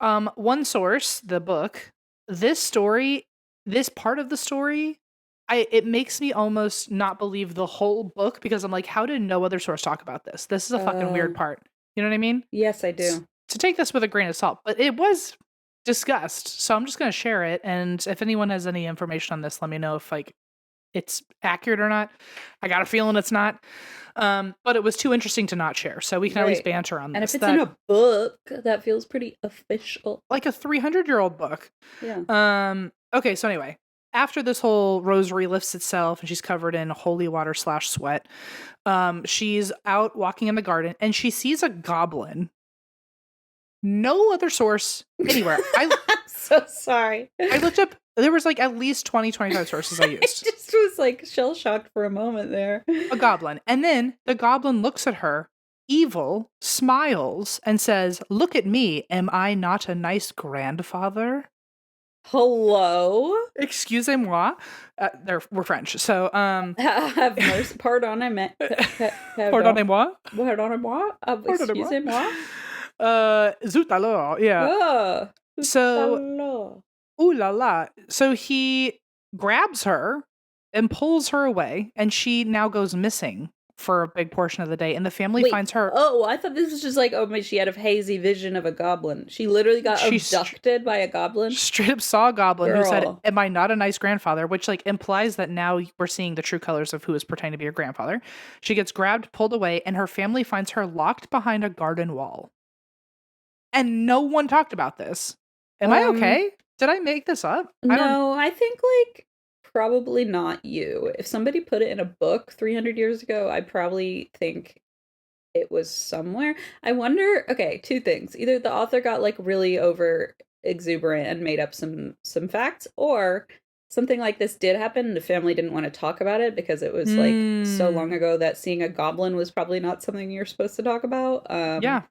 One source, the book, this part of the story, it makes me almost not believe the whole book because I'm like, how did no other source talk about this? This is a fucking weird part. You know what I mean? Yes, I do. To take this with a grain of salt, but it was discussed, so I'm just going to share it. And if anyone has any information on this, let me know if like it's accurate or not. I got a feeling it's not. But it was too interesting to not share, so we can at least banter on this. And if it's in a book, that feels pretty official. Like a 300-year-old book. Yeah. Okay, so anyway, after this whole rosary lifts itself and she's covered in holy water / sweat, she's out walking in the garden and she sees a goblin. No other source anywhere. I'm so sorry. I looked up, there was like at least 20, 25 sources I used. I just was like shell-shocked for a moment there. A goblin. And then the goblin looks at her, evil, smiles, and says, "Look at me. Am I not a nice grandfather?" Hello? Excusez-moi. We're French, so have mercy. Pardonnez-moi. Pardonnez-moi. Pardonnez-moi. Excusez-moi. Zut alors. Yeah. So, ooh la la. So he grabs her and pulls her away, and she now goes missing for a big portion of the day, and the family finds her. Oh, I thought this was just like, she had a hazy vision of a goblin. She literally got abducted by a goblin. Straight up saw a goblin who said, "Am I not a nice grandfather?" Which like implies that now we're seeing the true colors of who is pretending to be her grandfather. She gets grabbed, pulled away, and her family finds her locked behind a garden wall. And no one talked about this. Am I okay? Did I make this up? No, I think like probably not you. If somebody put it in a book 300 years ago, I probably think it was somewhere. I wonder, okay, two things. Either the author got like really over exuberant and made up some facts, or something like this did happen and the family didn't want to talk about it because it was like so long ago that seeing a goblin was probably not something you're supposed to talk about. Yeah.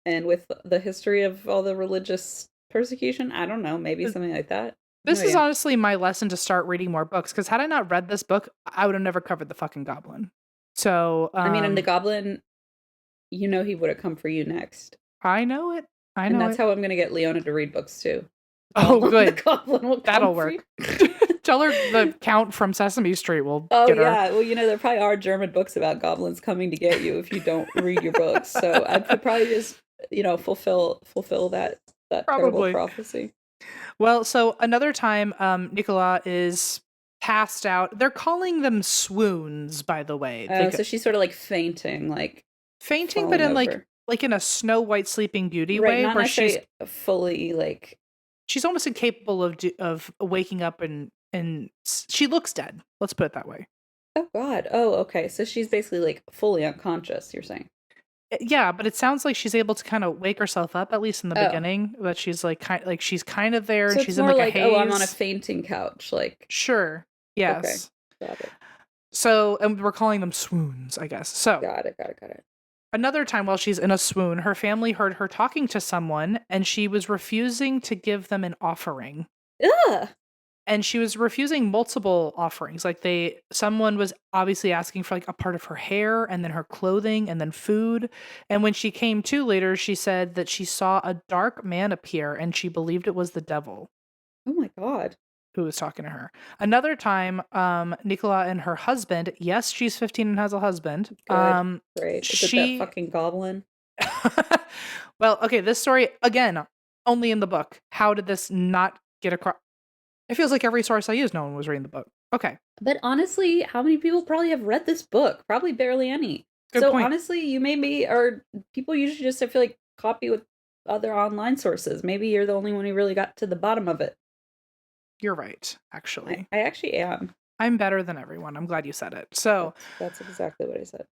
And with the history of all the religious persecution, I don't know, maybe something like that. This is honestly my lesson to start reading more books, because had I not read this book, I would have never covered the fucking goblin. So, I mean, and the goblin, he would have come for you next. I know it. And that's how I'm going to get Leona to read books too. Oh, good. The goblin will That'll work. Tell her the Count from Sesame Street will get her. Yeah. Well, there probably are German books about goblins coming to get you if you don't read your books. So I could probably just, fulfill that terrible prophecy. Well, so another time, Nicola is passed out. They're calling them swoons, by the way. Oh, so she's sort of like fainting, but in over. like in a Snow White Sleeping Beauty way, not where she's fully like she's almost incapable of waking up and she looks dead. Let's put it that way. Oh God. Oh, okay. So she's basically like fully unconscious. You're saying. Yeah, but it sounds like she's able to kind of wake herself up, at least in the beginning. That she's she's kind of there, and she's in like a haze. I'm on a fainting couch, like. Sure. Yes. Okay. Got it. So, and we're calling them swoons, I guess. So. Got it. Another time while she's in a swoon, her family heard her talking to someone and she was refusing to give them an offering. Ugh. And she was refusing multiple offerings. Like someone was obviously asking for like a part of her hair and then her clothing and then food. And when she came to later, she said that she saw a dark man appear and she believed it was the devil Oh my God. who was talking to her. Another time, Nicola and her husband, yes, she's 15 and has a husband. Good. Great. Is it that fucking goblin? Well, okay, this story, again, only in the book. How did this not get across? It feels like every source I use, no one was reading the book. Okay. But honestly, how many people probably have read this book? Probably barely any. Good so point. honestly, you maybe are people usually just, I feel like, copy with other online sources. Maybe you're the only one who really got to the bottom of it. You're right, actually. I actually am. I'm better than everyone. I'm glad you said it. So that's exactly what I said.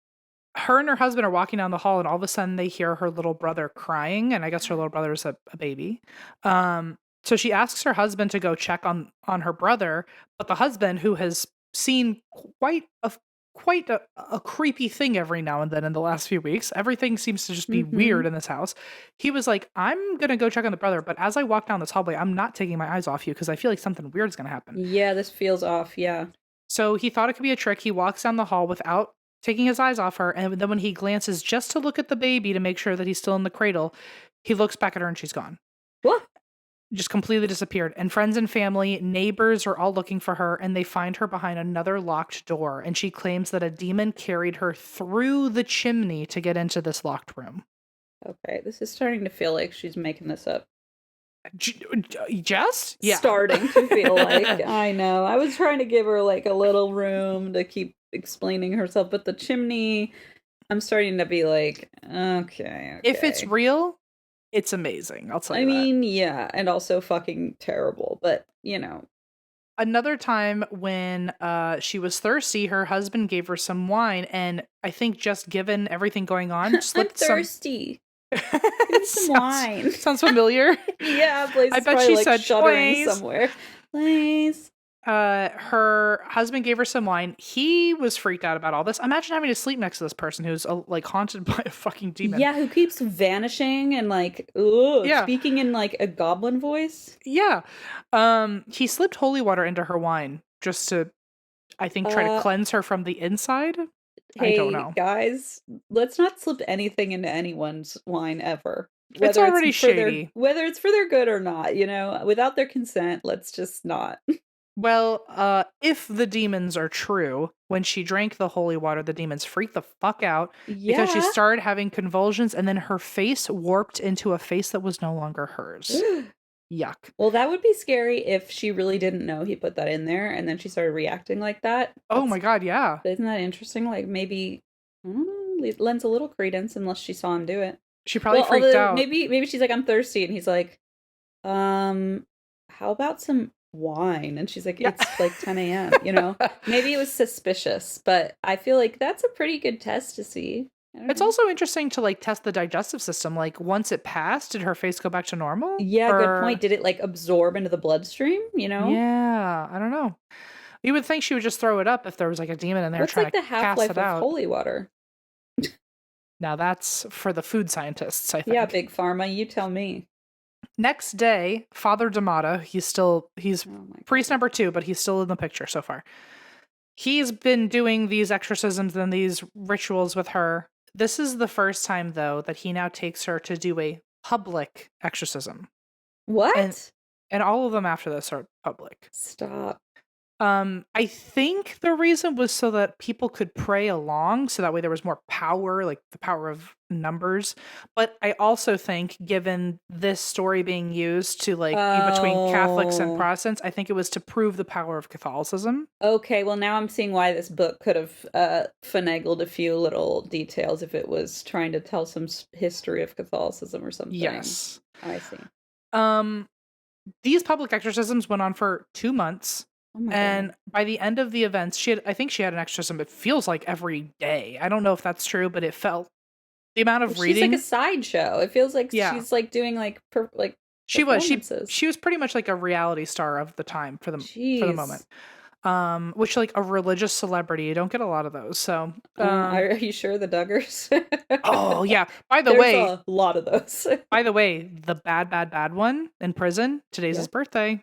Her and her husband are walking down the hall, and all of a sudden they hear her little brother crying, and I guess her little brother's a baby. So she asks her husband to go check on her brother, but the husband, who has seen quite a creepy thing every now and then in the last few weeks, everything seems to just be weird in this house. He was like, I'm gonna go check on the brother, but as I walk down this hallway, I'm not taking my eyes off you because I feel like something weird's gonna happen. Yeah, this feels off. Yeah. So he thought it could be a trick. He walks down the hall without taking his eyes off her, and then when he glances just to look at the baby to make sure that he's still in the cradle, he looks back at her and she's gone. What? Just completely disappeared. And friends and family, neighbors are all looking for her, and they find her behind another locked door, and she claims that a demon carried her through the chimney to get into this locked room. Okay, this is starting to feel like she's making this up. Just? Yeah. Starting to feel like. I know. I was trying to give her like a little room to keep explaining herself, but the chimney, I'm starting to be like, okay. If it's real, it's amazing. I'll tell you that. I mean, yeah, and also fucking terrible, but you know. Another time when she was thirsty, her husband gave her some wine, and I think just given everything going on, slipped I'm thirsty. Give me some wine. Sounds familiar. Yeah, Blaze I is bet probably, she like, said shuddering please. somewhere. Please. Her husband gave her some wine. He was freaked out about all this. Imagine having to sleep next to this person who's like haunted by a fucking demon. Yeah, who keeps vanishing and like speaking in like a goblin voice. Yeah. He slipped holy water into her wine just to, I think, try to cleanse her from the inside. Hey, I don't know. Guys, let's not slip anything into anyone's wine ever. It's already shady. Whether it's for their good or not, you know, without their consent, let's just not. Well, if the demons are true, when she drank the holy water, the demons freaked the fuck out because she started having convulsions, and then her face warped into a face that was no longer hers. Yuck. Well, that would be scary if she really didn't know he put that in there, and then she started reacting like that. Oh my god, yeah. Isn't that interesting? Like, maybe, I don't know, it lends a little credence unless she saw him do it. She probably freaked out. Maybe she's like, I'm thirsty, and he's like, how about some wine? And she's like, it's like 10 a.m. You know, maybe it was suspicious, but I feel like that's a pretty good test to see. It's also interesting to like test the digestive system. Like once it passed, did her face go back to normal? Yeah, good point. Did it like absorb into the bloodstream? You know? Yeah, I don't know. You would think she would just throw it up if there was like a demon in there trying to cast it out. What's like the half-life of holy water? Now that's for the food scientists, I think. Yeah, Big Pharma, you tell me. Next day, Father D'Amata, he's priest number 2, but he's still in the picture so far. He's been doing these exorcisms and these rituals with her. This is the first time, though, that he now takes her to do a public exorcism. What? And all of them after this are public. Stop. I think the reason was so that people could pray along, so that way there was more power, like the power of numbers. But I also think, given this story being used to like be between Catholics and Protestants, I think it was to prove the power of Catholicism. Okay, well now I'm seeing why this book could have finagled a few little details if it was trying to tell some history of Catholicism or something. Yes, I see. These public exorcisms went on for 2 months. And by the end of the events, I think she had an exorcism. It feels like every day. I don't know if that's true, but it felt the amount of reading. She's like a sideshow. It feels like she's like doing like she was pretty much like a reality star of the time for the moment. which like a religious celebrity, you don't get a lot of those. So, Are you sure the Duggars? oh yeah. By the There's way, a lot of those. the bad one in prison. Today's his birthday.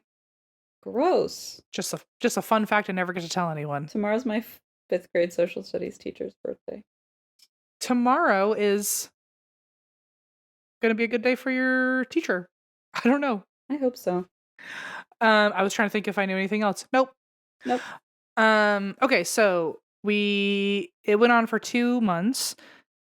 Gross. Just a fun fact I never get to tell anyone. Tomorrow's my 5th grade social studies teacher's birthday. Tomorrow is going to be a good day for your teacher. I don't know. I hope so. I was trying to think if I knew anything else. Nope. Okay, so it went on for 2 months.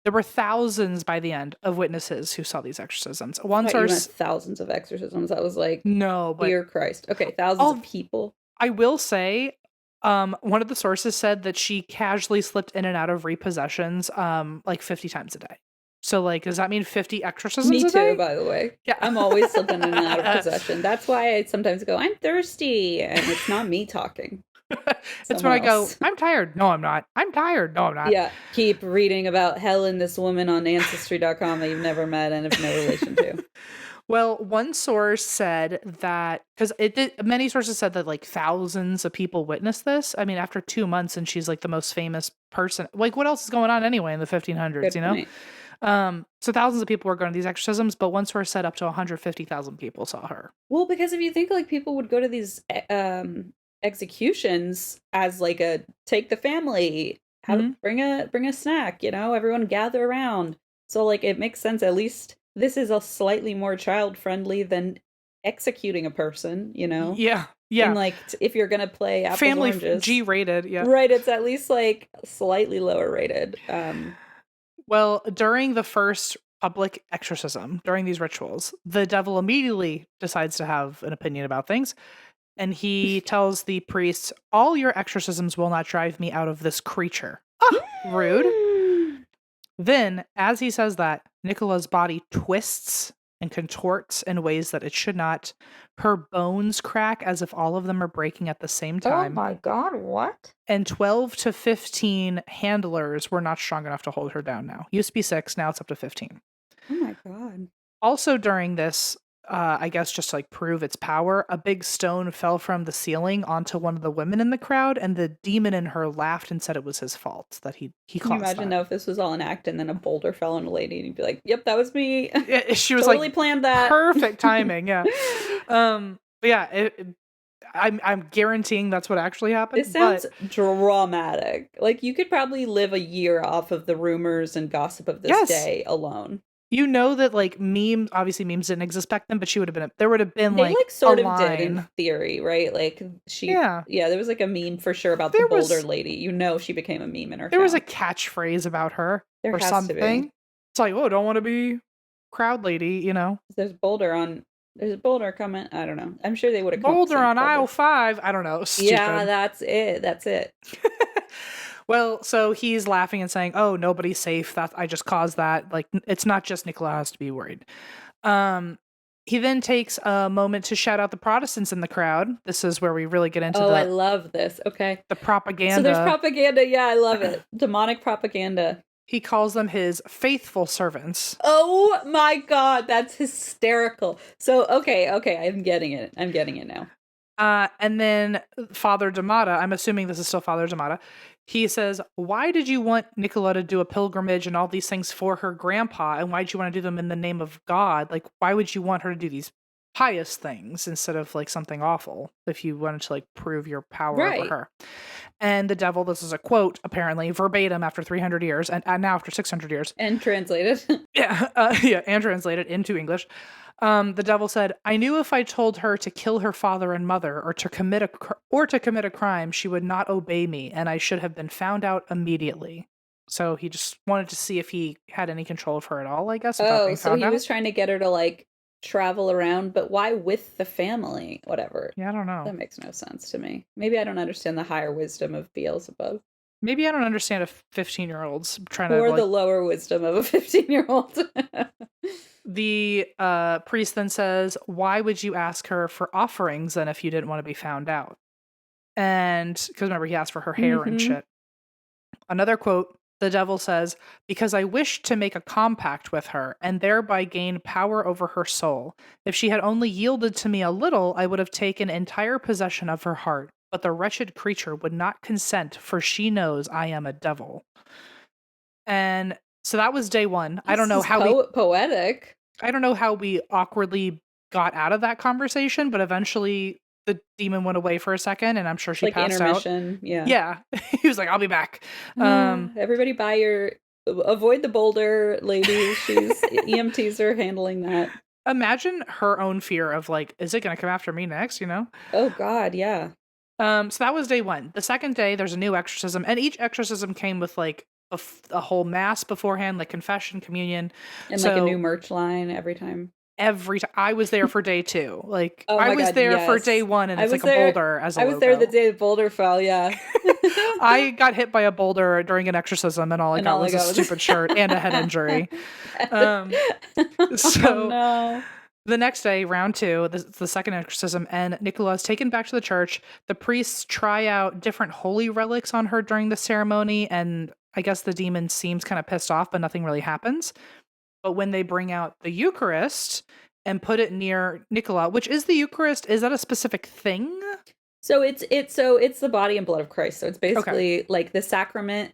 There were thousands by the end of witnesses who saw these exorcisms. One source, thousands of exorcisms. That was like, no, but dear Christ. Okay, thousands of people. I will say, one of the sources said that she casually slipped in and out of repossessions, like 50 times a day. So, like, does that mean 50 exorcisms Me a day? too, by the way. Yeah. I'm always slipping in and out of possession. That's why I sometimes go, I'm thirsty, and it's not me talking. It's when I go, I'm tired. No, I'm not. I'm tired. No, I'm not. Yeah, keep reading about hell in this woman on Ancestry.com that you've never met and have no relation to. Well, one source said that, because many sources said that like thousands of people witnessed this. I mean, after 2 months, and she's like the most famous person. Like, what else is going on anyway in the 1500s? Good you know. point. So thousands of people were going to these exorcisms, but one source said up to 150,000 people saw her. Well, because if you think like people would go to these executions as like a take the family, bring a snack, you know, everyone gather around. So like it makes sense. At least this is a slightly more child friendly than executing a person, you know. Yeah. And like if you're gonna play apples, family oranges, G-rated, yeah. Right, it's at least like slightly lower rated. Well, during the first public exorcism, during these rituals, the devil immediately decides to have an opinion about things. And he tells the priests, all your exorcisms will not drive me out of this creature. Rude. Then, as he says that, Nicola's body twists and contorts in ways that it should not. Her bones crack as if all of them are breaking at the same time. Oh my god, what? And 12 to 15 handlers were not strong enough to hold her down now. Used to be 6, now it's up to 15. Oh my god. Also during this, I guess just to like prove its power, a big stone fell from the ceiling onto one of the women in the crowd, and the demon in her laughed and said it was his fault that he caused that. Can you imagine though if this was all an act and then a boulder fell on a lady and you'd be like, yep, that was me. Yeah, she was totally like, planned that. Perfect timing, yeah. But yeah, I'm guaranteeing that's what actually happened. It sounds dramatic. Like you could probably live a year off of the rumors and gossip of this day alone. You know that like memes didn't exist back then, but there would have been they like sort a of line. did in theory, right? Like there was like a meme for sure about the boulder lady. You know, she became a meme in her. There was a catchphrase about her or something. It's like, oh, don't want to be crowd lady, you know. There's a boulder coming. I don't know. I'm sure they would have boulder on aisle 5. I don't know. Stupid. Yeah, that's it. Well, so he's laughing and saying, "Oh, nobody's safe. That I just caused that. Like, it's not just Nicola has to be worried." He then takes a moment to shout out the Protestants in the crowd. This is where we really get into I love this. Okay. The propaganda. So there's propaganda. Yeah, I love it. Demonic propaganda. He calls them his faithful servants. Oh my god, that's hysterical. So, okay, I'm getting it now. And then Father D'Amata, I'm assuming this is still Father D'Amata, he says, why did you want Nicola to do a pilgrimage and all these things for her grandpa? And why did you want to do them in the name of God? Like, why would you want her to do these pious things instead of like something awful if you wanted to like prove your power over her? And the devil, this is a quote, apparently, verbatim after 300 years and now after 600 years. And translated. And translated into English. The devil said, I knew if I told her to kill her father and mother or to commit a crime, she would not obey me, and I should have been found out immediately. So he just wanted to see if he had any control of her at all, I guess. So he was trying to get her to like travel around, but why with the family? Whatever. Yeah, I don't know. That makes no sense to me. Maybe I don't understand the higher wisdom of Beelzebub. Maybe I don't understand a 15-year-old's trying or to... the lower wisdom of a 15-year-old. The priest then says, why would you ask her for offerings then if you didn't want to be found out? And, because remember, he asked for her hair and shit. Another quote, the devil says, because I wished to make a compact with her and thereby gain power over her soul. If she had only yielded to me a little, I would have taken entire possession of her heart. but the wretched creature would not consent, for she knows I am a devil. And so that was day one. I don't know how poetic. I don't know how we awkwardly got out of that conversation, but eventually the demon went away for a second, and I'm sure she passed intermission, out. Yeah. He was like, I'll be back. Everybody avoid the boulder, lady. She's EMTs are handling that. Imagine her own fear of like, is it going to come after me next, you know? Oh God, yeah. So that was day one. The second day, there's a new exorcism, and each exorcism came with like a whole mass beforehand, like confession, communion. And like a new merch line every time. I was there for day two. Like I was there for day one, and it's like a boulder as a logo. I was there the day the boulder fell, yeah. I got hit by a boulder during an exorcism, and all I got was a stupid shirt and a head injury. So the next day, round two, the second exorcism, and Nicola is taken back to the church. The priests try out different holy relics on her during the ceremony, and I guess the demon seems kind of pissed off, but nothing really happens. But when they bring out the Eucharist and put it near Nicola, which is the Eucharist, is that a specific thing? So it's the body and blood of Christ. So it's basically like the sacrament.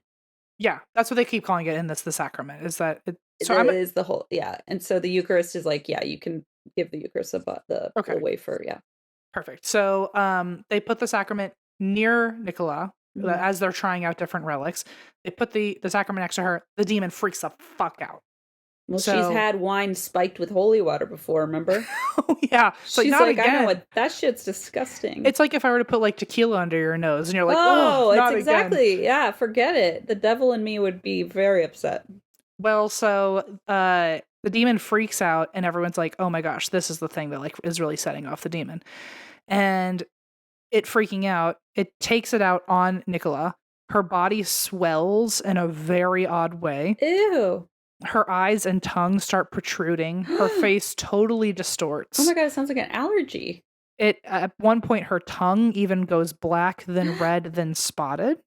Yeah, that's what they keep calling it in this. The sacrament is that. Is the whole and so the Eucharist is like you can give the Eucharist the wafer. Yeah, perfect. So they put the sacrament near Nicola as they're trying out different relics. They put the sacrament next to her. The demon freaks the fuck out. Well, she's had wine spiked with holy water before, remember? Oh, yeah. It's she's not again. I know what, that shit's disgusting. It's like if I were to put like tequila under your nose and you're like, it's exactly. Again. Yeah, forget it. The devil in me would be very upset. Well, so the demon freaks out and everyone's like, oh my gosh, this is the thing that like is really setting off the demon. And it freaking out, it takes it out on Nicola. Her body swells in a very odd way. Ew. Her eyes and tongue start protruding. Her face totally distorts. Oh my God, it sounds like an allergy. At one point, her tongue even goes black, then red, then spotted,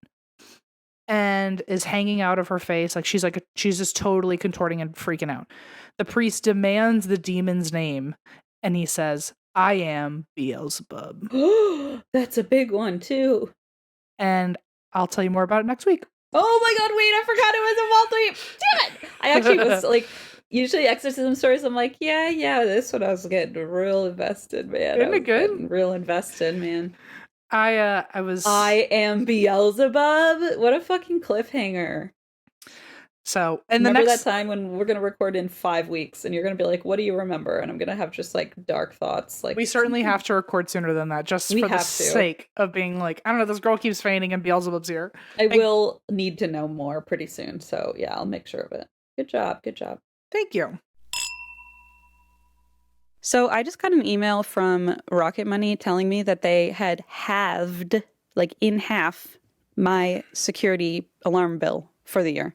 and is hanging out of her face. Like she's just totally contorting and freaking out. The priest demands the demon's name, and he says, "I am Beelzebub." That's a big one too. And I'll tell you more about it next week. Oh my God, wait, I forgot it was a Wall 3. Damn it! I actually was like, usually exorcism stories, I'm like, yeah, this one I was getting real invested, man. Isn't it good? Real invested, man. I am Beelzebub? What a fucking cliffhanger. So, and remember that time when we're going to record in 5 weeks and you're going to be like, what do you remember? And I'm going to have just like dark thoughts. Like we certainly have to record sooner than that, just for the sake of being like, I don't know, this girl keeps fainting and Beelzebub's here. I will need to know more pretty soon. So yeah, I'll make sure of it. Good job. Thank you. So I just got an email from Rocket Money telling me that they had halved, like in half, my security alarm bill for the year.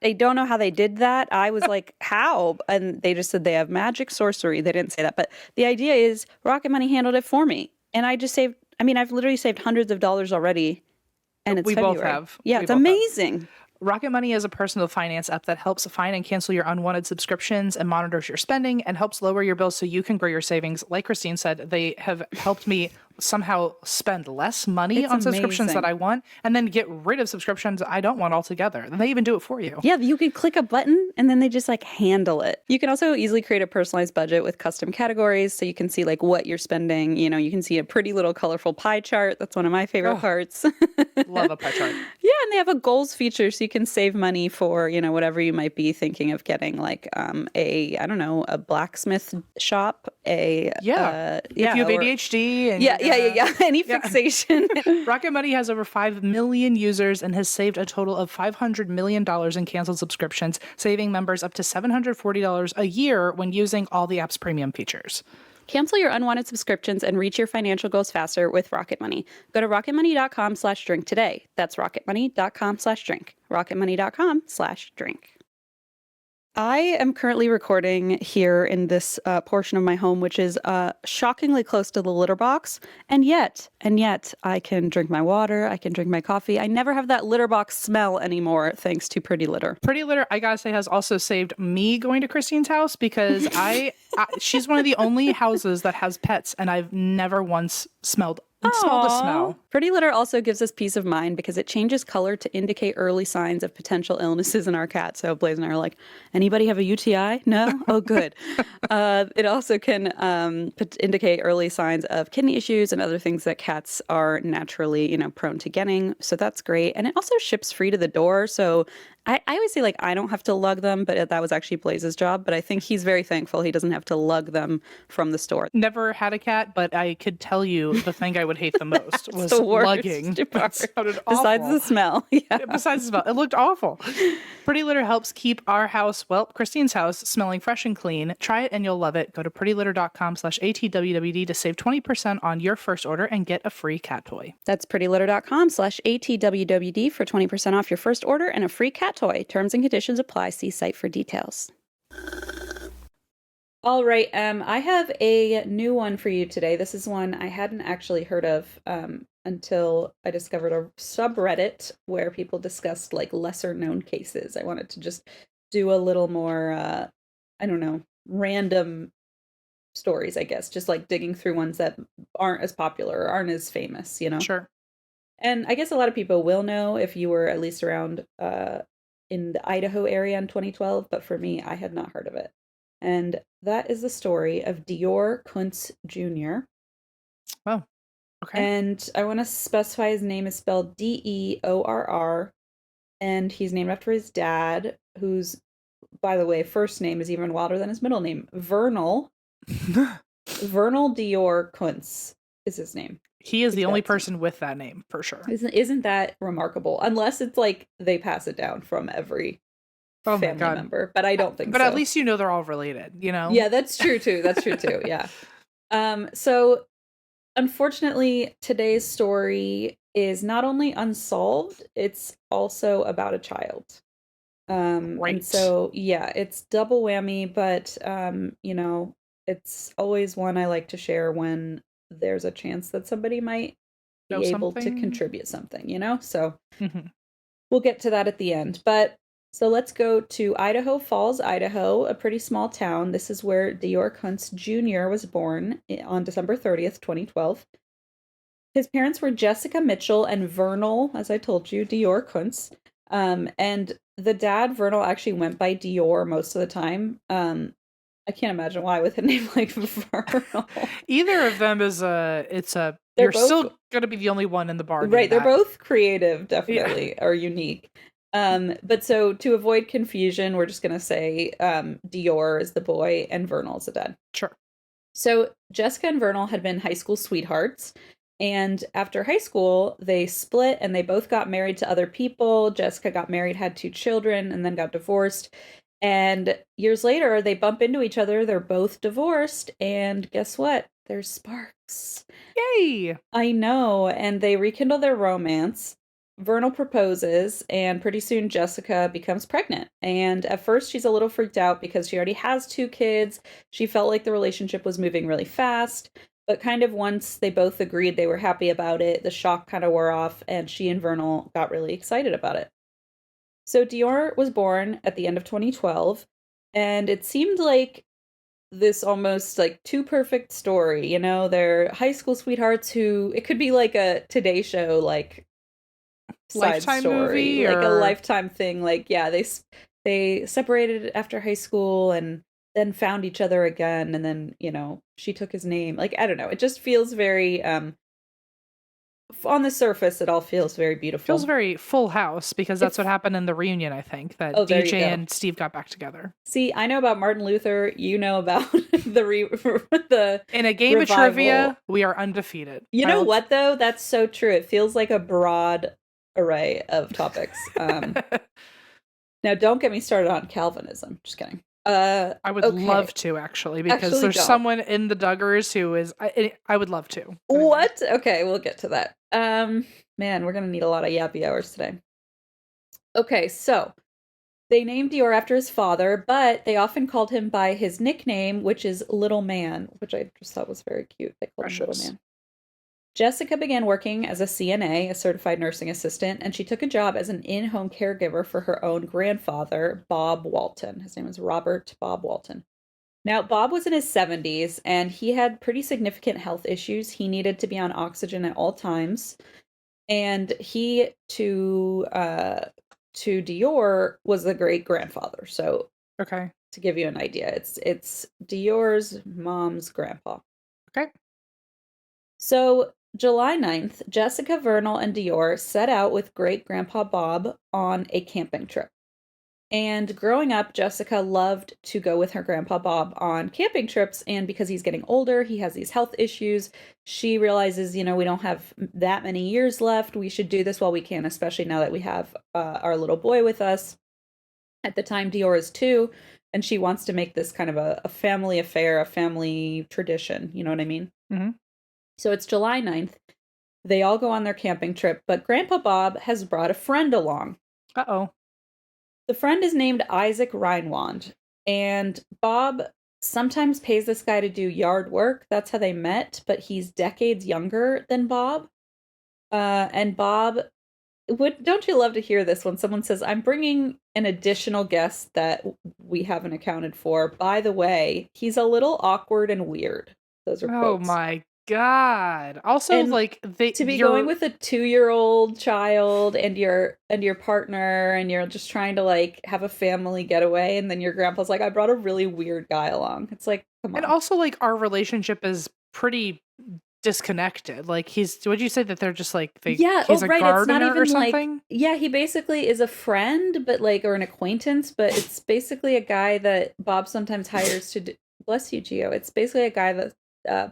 I don't know how they did that. I was like, how? And they just said they have magic sorcery. They didn't say that. But the idea is Rocket Money handled it for me. And I just saved, I've literally saved hundreds of dollars already. And it's February. Both have. Yeah, it's amazing. Rocket Money is a personal finance app that helps find and cancel your unwanted subscriptions and monitors your spending and helps lower your bills so you can grow your savings. Like Christine said, they have helped me somehow spend less money on subscriptions that I want and then get rid of subscriptions I don't want altogether. And they even do it for you. Yeah, you could click a button and then they just like handle it. You can also easily create a personalized budget with custom categories so you can see like what you're spending. You know, you can see a pretty little colorful pie chart. That's one of my favorite parts. Love a pie chart. Yeah, and they have a goals feature so you can save money for, you know, whatever you might be thinking of getting, like a blacksmith shop, if you have ADHD and any fixation. Rocket Money has over 5 million users and has saved a total of $500 million in canceled subscriptions, saving members up to $740 a year when using all the app's premium features. Cancel your unwanted subscriptions and reach your financial goals faster with Rocket Money. Go to rocketmoney.com/drink today. That's rocketmoney.com/drink. rocketmoney.com/drink. I am currently recording here in this portion of my home, which is shockingly close to the litter box. And yet, I can drink my water. I can drink my coffee. I never have that litter box smell anymore, thanks to Pretty Litter. Pretty Litter, I gotta say, has also saved me going to Christine's house because she's one of the only houses that has pets, and I've never once smelled And smell the Aw. smell. Pretty litter also gives us peace of mind because it changes color to indicate early signs of potential illnesses in our cat. So Blaze and I are like, anybody have a UTI? No? Oh, good. It also can indicate early signs of kidney issues and other things that cats are naturally, prone to getting. So that's great. And it also ships free to the door. So I always say, I don't have to lug them, but that was actually Blaze's job. But I think he's very thankful he doesn't have to lug them from the store. Never had a cat, but I could tell you the thing I would hate the most was the worst lugging. part. It sounded Besides awful. the smell. Yeah. Besides the smell, it looked awful. Pretty Litter helps keep our house, Christine's house, smelling fresh and clean. Try it and you'll love it. Go to prettylitter.com/ATWWD to save 20% on your first order and get a free cat toy. That's prettylitter.com/ATWWD for 20% off your first order and a free cat toy. Terms and conditions apply. See site for details. All right, I have a new one for you today. This is one I hadn't actually heard of until I discovered a subreddit where people discussed lesser known cases. I wanted to just do a little more, random stories, I guess, just digging through ones that aren't as popular or aren't as famous, Sure. And I guess a lot of people will know if you were at least around in the Idaho area in 2012, but for me, I had not heard of it. And that is the story of Deorr Kunz Jr. Oh, okay. And I want to specify his name is spelled Deorr, and he's named after his dad, whose, by the way, first name is even wilder than his middle name. Vernal Deorr Kunz is his name. He is the only person with that name, for sure. Isn't that remarkable? Unless it's they pass it down from every family member, but I don't think so. But at least they're all related, Yeah, that's true too. Yeah. So unfortunately, today's story is not only unsolved, it's also about a child. Right. And so yeah, it's double whammy, but it's always one I like to share when there's a chance that somebody might be able to contribute something, So we'll get to that at the end. But so let's go to Idaho Falls, Idaho, a pretty small town. This is where Deorr Kunz Jr. was born on December 30th, 2012. His parents were Jessica Mitchell and Vernal, as I told you, Deorr Kunz. And the dad, Vernal, actually went by Dior most of the time. I can't imagine why with a name like Vernal. Either of them is you're still going to be the only one in the bar. Right, they're both creative, definitely, or unique. But so to avoid confusion, we're just going to say Dior is the boy and Vernal is the dad. Sure. So Jessica and Vernal had been high school sweethearts. And after high school, they split and they both got married to other people. Jessica got married, had 2 children, and then got divorced. And years later, they bump into each other. They're both divorced. And guess what? There's sparks. Yay! I know. And they rekindle their romance. Vernal proposes, and pretty soon Jessica becomes pregnant. And at first, she's a little freaked out because she already has 2 kids. She felt like the relationship was moving really fast. But kind of once they both agreed they were happy about it, the shock kind of wore off, and she and Vernal got really excited about it. So Deorr was born at the end of 2012, and it seemed like this almost too perfect story. They're high school sweethearts who, it could be like a Today Show, side Lifetime story, movie, a Lifetime thing. They separated after high school and then found each other again, and then she took his name. I don't know, it just feels very on the surface it all feels very beautiful. Feels very Full House, because that's what happened in the reunion, I think, that DJ and Steve got back together. See, I know about Martin Luther, you know about the in a game revival. Of trivia, we are undefeated. You know what though, that's so true. It feels like a broad array of topics. Now don't get me started on Calvinism, just kidding. I would love to, actually, because there's someone in the Duggars who is... I would love to. What? Okay, we'll get to that. Man, we're going to need a lot of yappy hours today. Okay, so they named Deorr after his father, but they often called him by his nickname, which is Little Man, which I just thought was very cute. They called him Little Man. Jessica began working as a CNA, a certified nursing assistant, and she took a job as an in-home caregiver for her own grandfather, Bob Walton. His name was Robert Bob Walton. Now, Bob was in his 70s and he had pretty significant health issues. He needed to be on oxygen at all times. And he to Dior was the great grandfather. So Okay. to give you an idea, it's Dior's mom's grandpa. Okay. So July 9th, Jessica, Vernal, and Dior set out with great grandpa Bob on a camping trip. And growing up, Jessica loved to go with her grandpa Bob on camping trips. And because he's getting older, he has these health issues. She realizes, we don't have that many years left. We should do this while we can, especially now that we have our little boy with us. At the time, Dior is 2, and she wants to make this kind of a family affair, a family tradition. You know what I mean? Mm-hmm. So it's July 9th. They all go on their camping trip, but Grandpa Bob has brought a friend along. Uh-oh. The friend is named Isaac Reinwand, and Bob sometimes pays this guy to do yard work. That's how they met, but he's decades younger than Bob. And Bob, don't you love to hear this when someone says, I'm bringing an additional guest that we haven't accounted for. By the way, he's a little awkward and weird. Those are Oh quotes. my God. Also, And like to be going with a 2-year-old child and your partner, and you're just trying to like have a family getaway, and then your grandpa's like, I brought a really weird guy along. It's like, come on. And also, like, our relationship is pretty disconnected. Like, would you say that they're just like he's a right. It's not gardener even or something? like, yeah, he basically is a friend, but like, or an acquaintance, but it's basically a guy that Bob sometimes hires to do, bless you, Gio. It's basically a guy that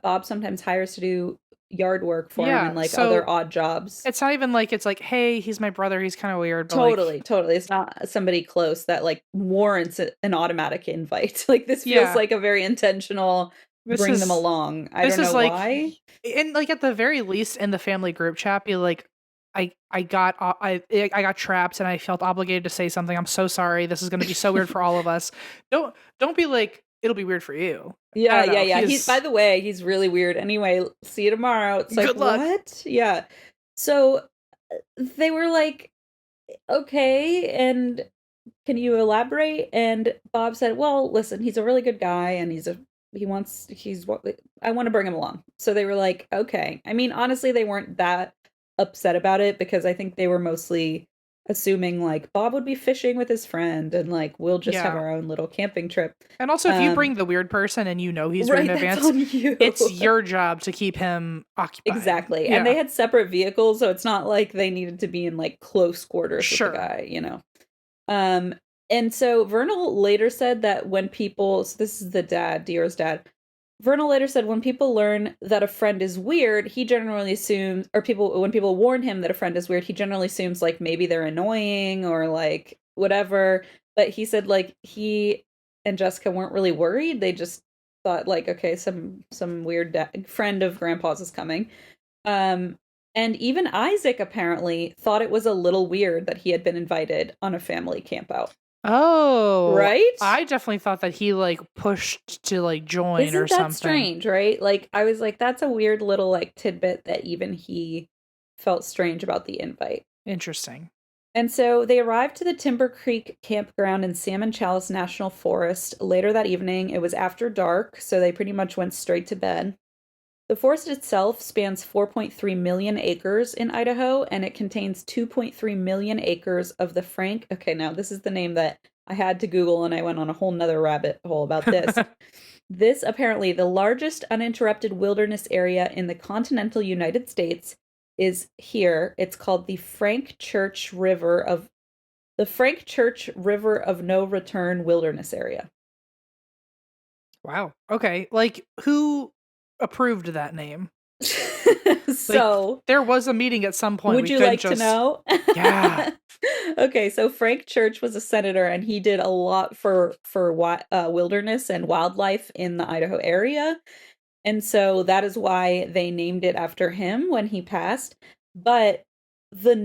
Bob sometimes hires to do yard work for him and like so other odd jobs. It's not even like it's like, hey, he's my brother, he's kind of weird. But Totally. It's not somebody close that like warrants an automatic invite. Like this feels like a very intentional bring them along. I don't know why. And like at the very least in the family group chat, be like, I got trapped and I felt obligated to say something. I'm so sorry. This is going to be so weird for all of us. Don't be like, it'll be weird for you. Yeah. He's, by the way, he's really weird. Anyway, see you tomorrow. It's like, good luck. What? Yeah. So they were like, okay, and can you elaborate? And Bob said, well, listen, he's a really good guy, and I want to bring him along. So they were like, okay. I mean, honestly, they weren't that upset about it because I think they were mostly assuming like Bob would be fishing with his friend and like we'll just have our own little camping trip. And also, if you bring the weird person and he's right in advance, it's your job to keep him occupied. Exactly. Yeah. And they had separate vehicles, so it's not like they needed to be in like close quarters with the guy, And so Vernal later said that when people, so this is the dad, Dior's dad, Vernal later said when people learn that a friend is weird, he generally assumes, or when people warn him that a friend is weird, he generally assumes like maybe they're annoying or like whatever. But he said like he and Jessica weren't really worried. They just thought like, okay, some weird friend of Grandpa's is coming. And even Isaac apparently thought it was a little weird that he had been invited on a family campout. Oh, right. I definitely thought that he like pushed to like join. Isn't or something. That strange, right? Like I was like, that's a weird little like tidbit that even he felt strange about the invite. Interesting. And so they arrived to the Timber Creek campground in Salmon Chalice National Forest later that evening. It was after dark, so they pretty much went straight to bed. The forest itself spans 4.3 million acres in Idaho, and it contains 2.3 million acres of the Frank. Okay, now this is the name that I had to Google, and I went on a whole nother rabbit hole about this. This apparently the largest uninterrupted wilderness area in the continental United States is here. It's called the Frank Church River of No Return Wilderness Area. Wow. Okay. Like who approved that name? So like, there was a meeting at some point. Would you like to know? Yeah. Okay, so Frank Church was a senator, and he did a lot for wilderness and wildlife in the Idaho area, and so that is why they named it after him when he passed. But the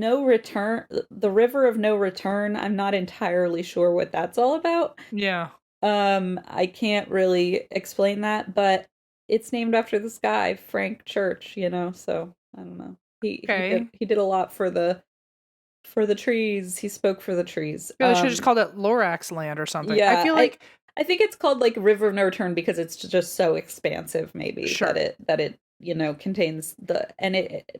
River of No Return, I'm not entirely sure what that's all about. Yeah. I can't really explain that, but it's named after this guy, Frank Church, so I don't know. He did a lot for the trees. He spoke for the trees. Yeah, they should have just called it Lorax Land or something. Yeah, I feel like I think it's called like River of No Return because it's just so expansive, maybe Sure. that it contains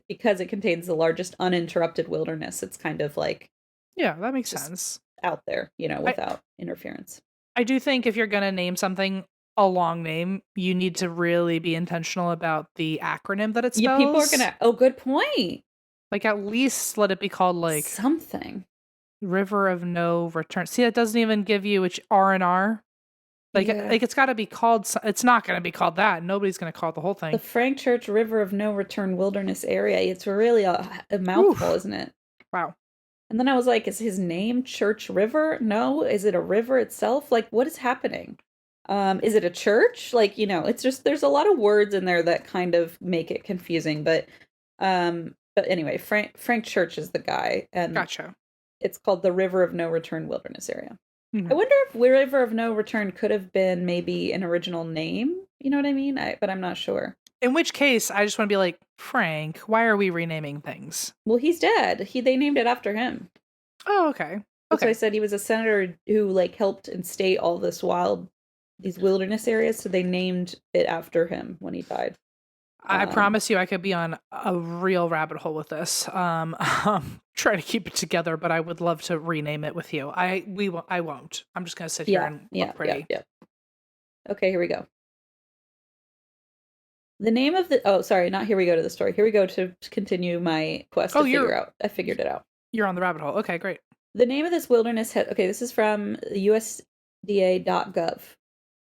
because it contains the largest uninterrupted wilderness. It's kind of like Yeah, that makes just sense. out there, without interference. I do think if you're going to name something a long name, you need to really be intentional about the acronym that it spells. People are gonna. Oh, good point. Like, at least let it be called like Something. River of No Return. See, it doesn't even give you which R&R. Like, it's got to be called. It's not going to be called that. Nobody's going to call it the whole thing. The Frank Church River of No Return Wilderness Area. It's really a mouthful, isn't it? Wow. And then I was like, is his name Church River? No. Is it a river itself? Like, what is happening? Is it a church? Like, it's just, there's a lot of words in there that kind of make it confusing. But anyway, Frank Church is the guy. And Gotcha. It's called the River of No Return Wilderness Area. Mm-hmm. I wonder if River of No Return could have been maybe an original name. You know what I mean? But I'm not sure. In which case, I just want to be like, Frank, why are we renaming things? Well, he's dead. They named it after him. Oh, okay. So I said he was a senator who like helped instate all these wilderness areas. So they named it after him when he died. I promise you I could be on a real rabbit hole with this. Try to keep it together, but I would love to rename it with you. I won't. I'm just going to sit here and look pretty. Yeah. Okay, here we go. The name of not here we go to the story. Here we go to continue my quest to figure out. I figured it out. You're on the rabbit hole. Okay, great. The name of this wilderness this is from USDA.gov.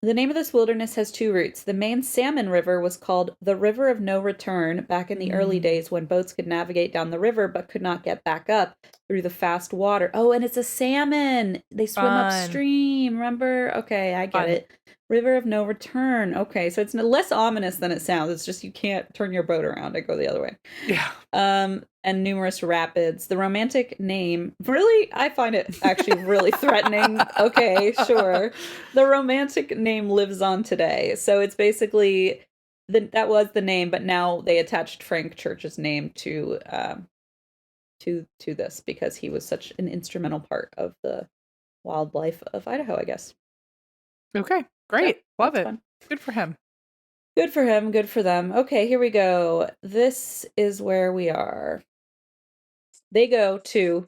The name of this wilderness has two roots. The main salmon river was called the River of No Return back in the early days when boats could navigate down the river but could not get back up through the fast water. Oh, and it's a salmon. They swim upstream. Remember? Okay, I get it. River of No Return. Okay, so it's less ominous than it sounds. It's just you can't turn your boat around and go the other way. Yeah. And numerous rapids. The romantic name, really, I find it actually really threatening. Okay, sure. The romantic name lives on today. So it's basically, that was the name, but now they attached Frank Church's name to this because he was such an instrumental part of the wildlife of Idaho, I guess. Okay, great. Yeah, love it. Fun. Good for him. Good for him. Good for them. Okay, here we go. This is where we are. They go to,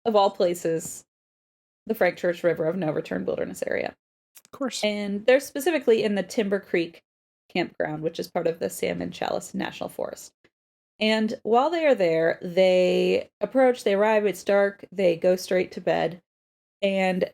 of all places, the Frank Church River of No Return Wilderness Area. Of course. And they're specifically in the Timber Creek campground, which is part of the Salmon Chalice National Forest. And while they are there, they arrive, it's dark, they go straight to bed. And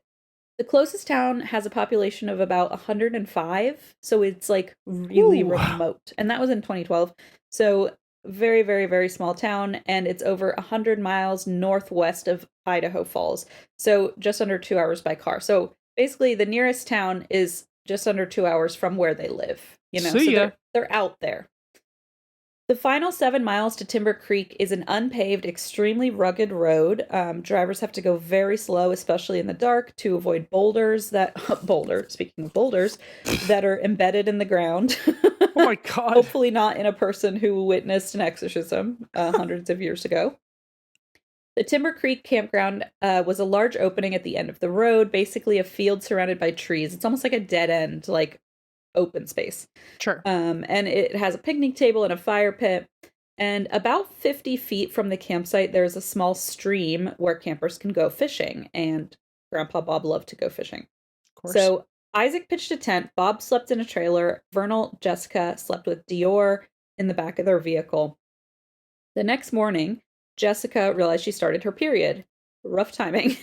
the closest town has a population of about 105, so it's like really remote. And that was in 2012. So very, very, very small town, and it's over 100 miles northwest of Idaho Falls. So just under 2 hours by car. So basically the nearest town is just under 2 hours from where they live. So they're out there. The final 7 miles to Timber Creek is an unpaved, extremely rugged road. Drivers have to go very slow, especially in the dark, to avoid speaking of boulders, that are embedded in the ground. Oh my God. Hopefully not in a person who witnessed an exorcism hundreds of years ago. The Timber Creek campground was a large opening at the end of the road, basically a field surrounded by trees. It's almost like a dead end, like open space. Sure. And it has a picnic table and a fire pit. And about 50 feet from the campsite, there's a small stream where campers can go fishing. And Grandpa Bob loved to go fishing. Of course. So Isaac pitched a tent. Bob slept in a trailer. Vernal, Jessica slept with Dior in the back of their vehicle. The next morning, Jessica realized she started her period. Rough timing.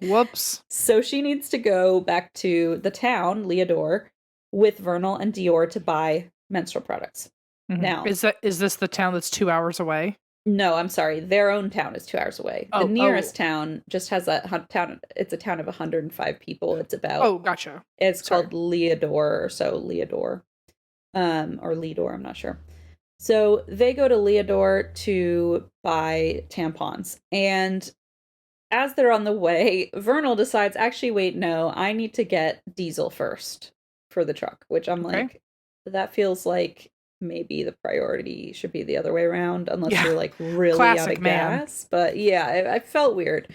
Whoops. So she needs to go back to the town, Leodore, with Vernal and Dior to buy menstrual products. Mm-hmm. Now, is this the town that's 2 hours away? No, I'm sorry. Their own town is 2 hours away. The nearest town just has a town. It's a town of 105 people. It's about. Oh, gotcha. It's called Leodore, or Leodore. I'm not sure. So they go to Leodore to buy tampons, and as they're on the way, Vernal decides, actually, wait, no, I need to get diesel first for the truck, which I'm like, that feels like maybe the priority should be the other way around, unless you're like really Classic, out of man. gas. But yeah, I felt weird.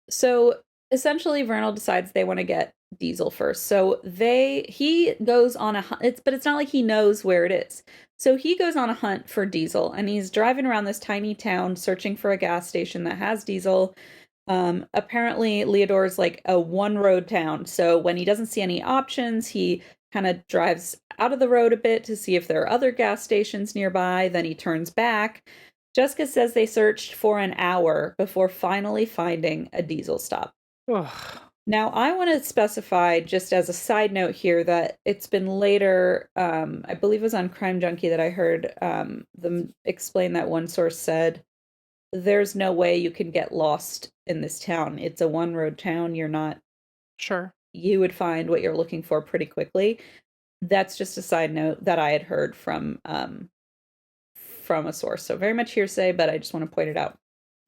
So essentially, Vernal decides they want to get Diesel first. So he goes on a hunt, but it's not like he knows where it is. So he goes on a hunt for Diesel, and he's driving around this tiny town searching for a gas station that has Diesel. Apparently Leodor's like a one road town. So when he doesn't see any options, he kind of drives out of the road a bit to see if there are other gas stations nearby. Then he turns back. Jessica says they searched for an hour before finally finding a Diesel stop. Ugh. Now, I want to specify, just as a side note here, that it's been later, I believe it was on Crime Junkie that I heard them explain that one source said, there's no way you can get lost in this town. It's a one-road town. You're not... Sure. You would find what you're looking for pretty quickly. That's just a side note that I had heard from a source. So very much hearsay, but I just want to point it out.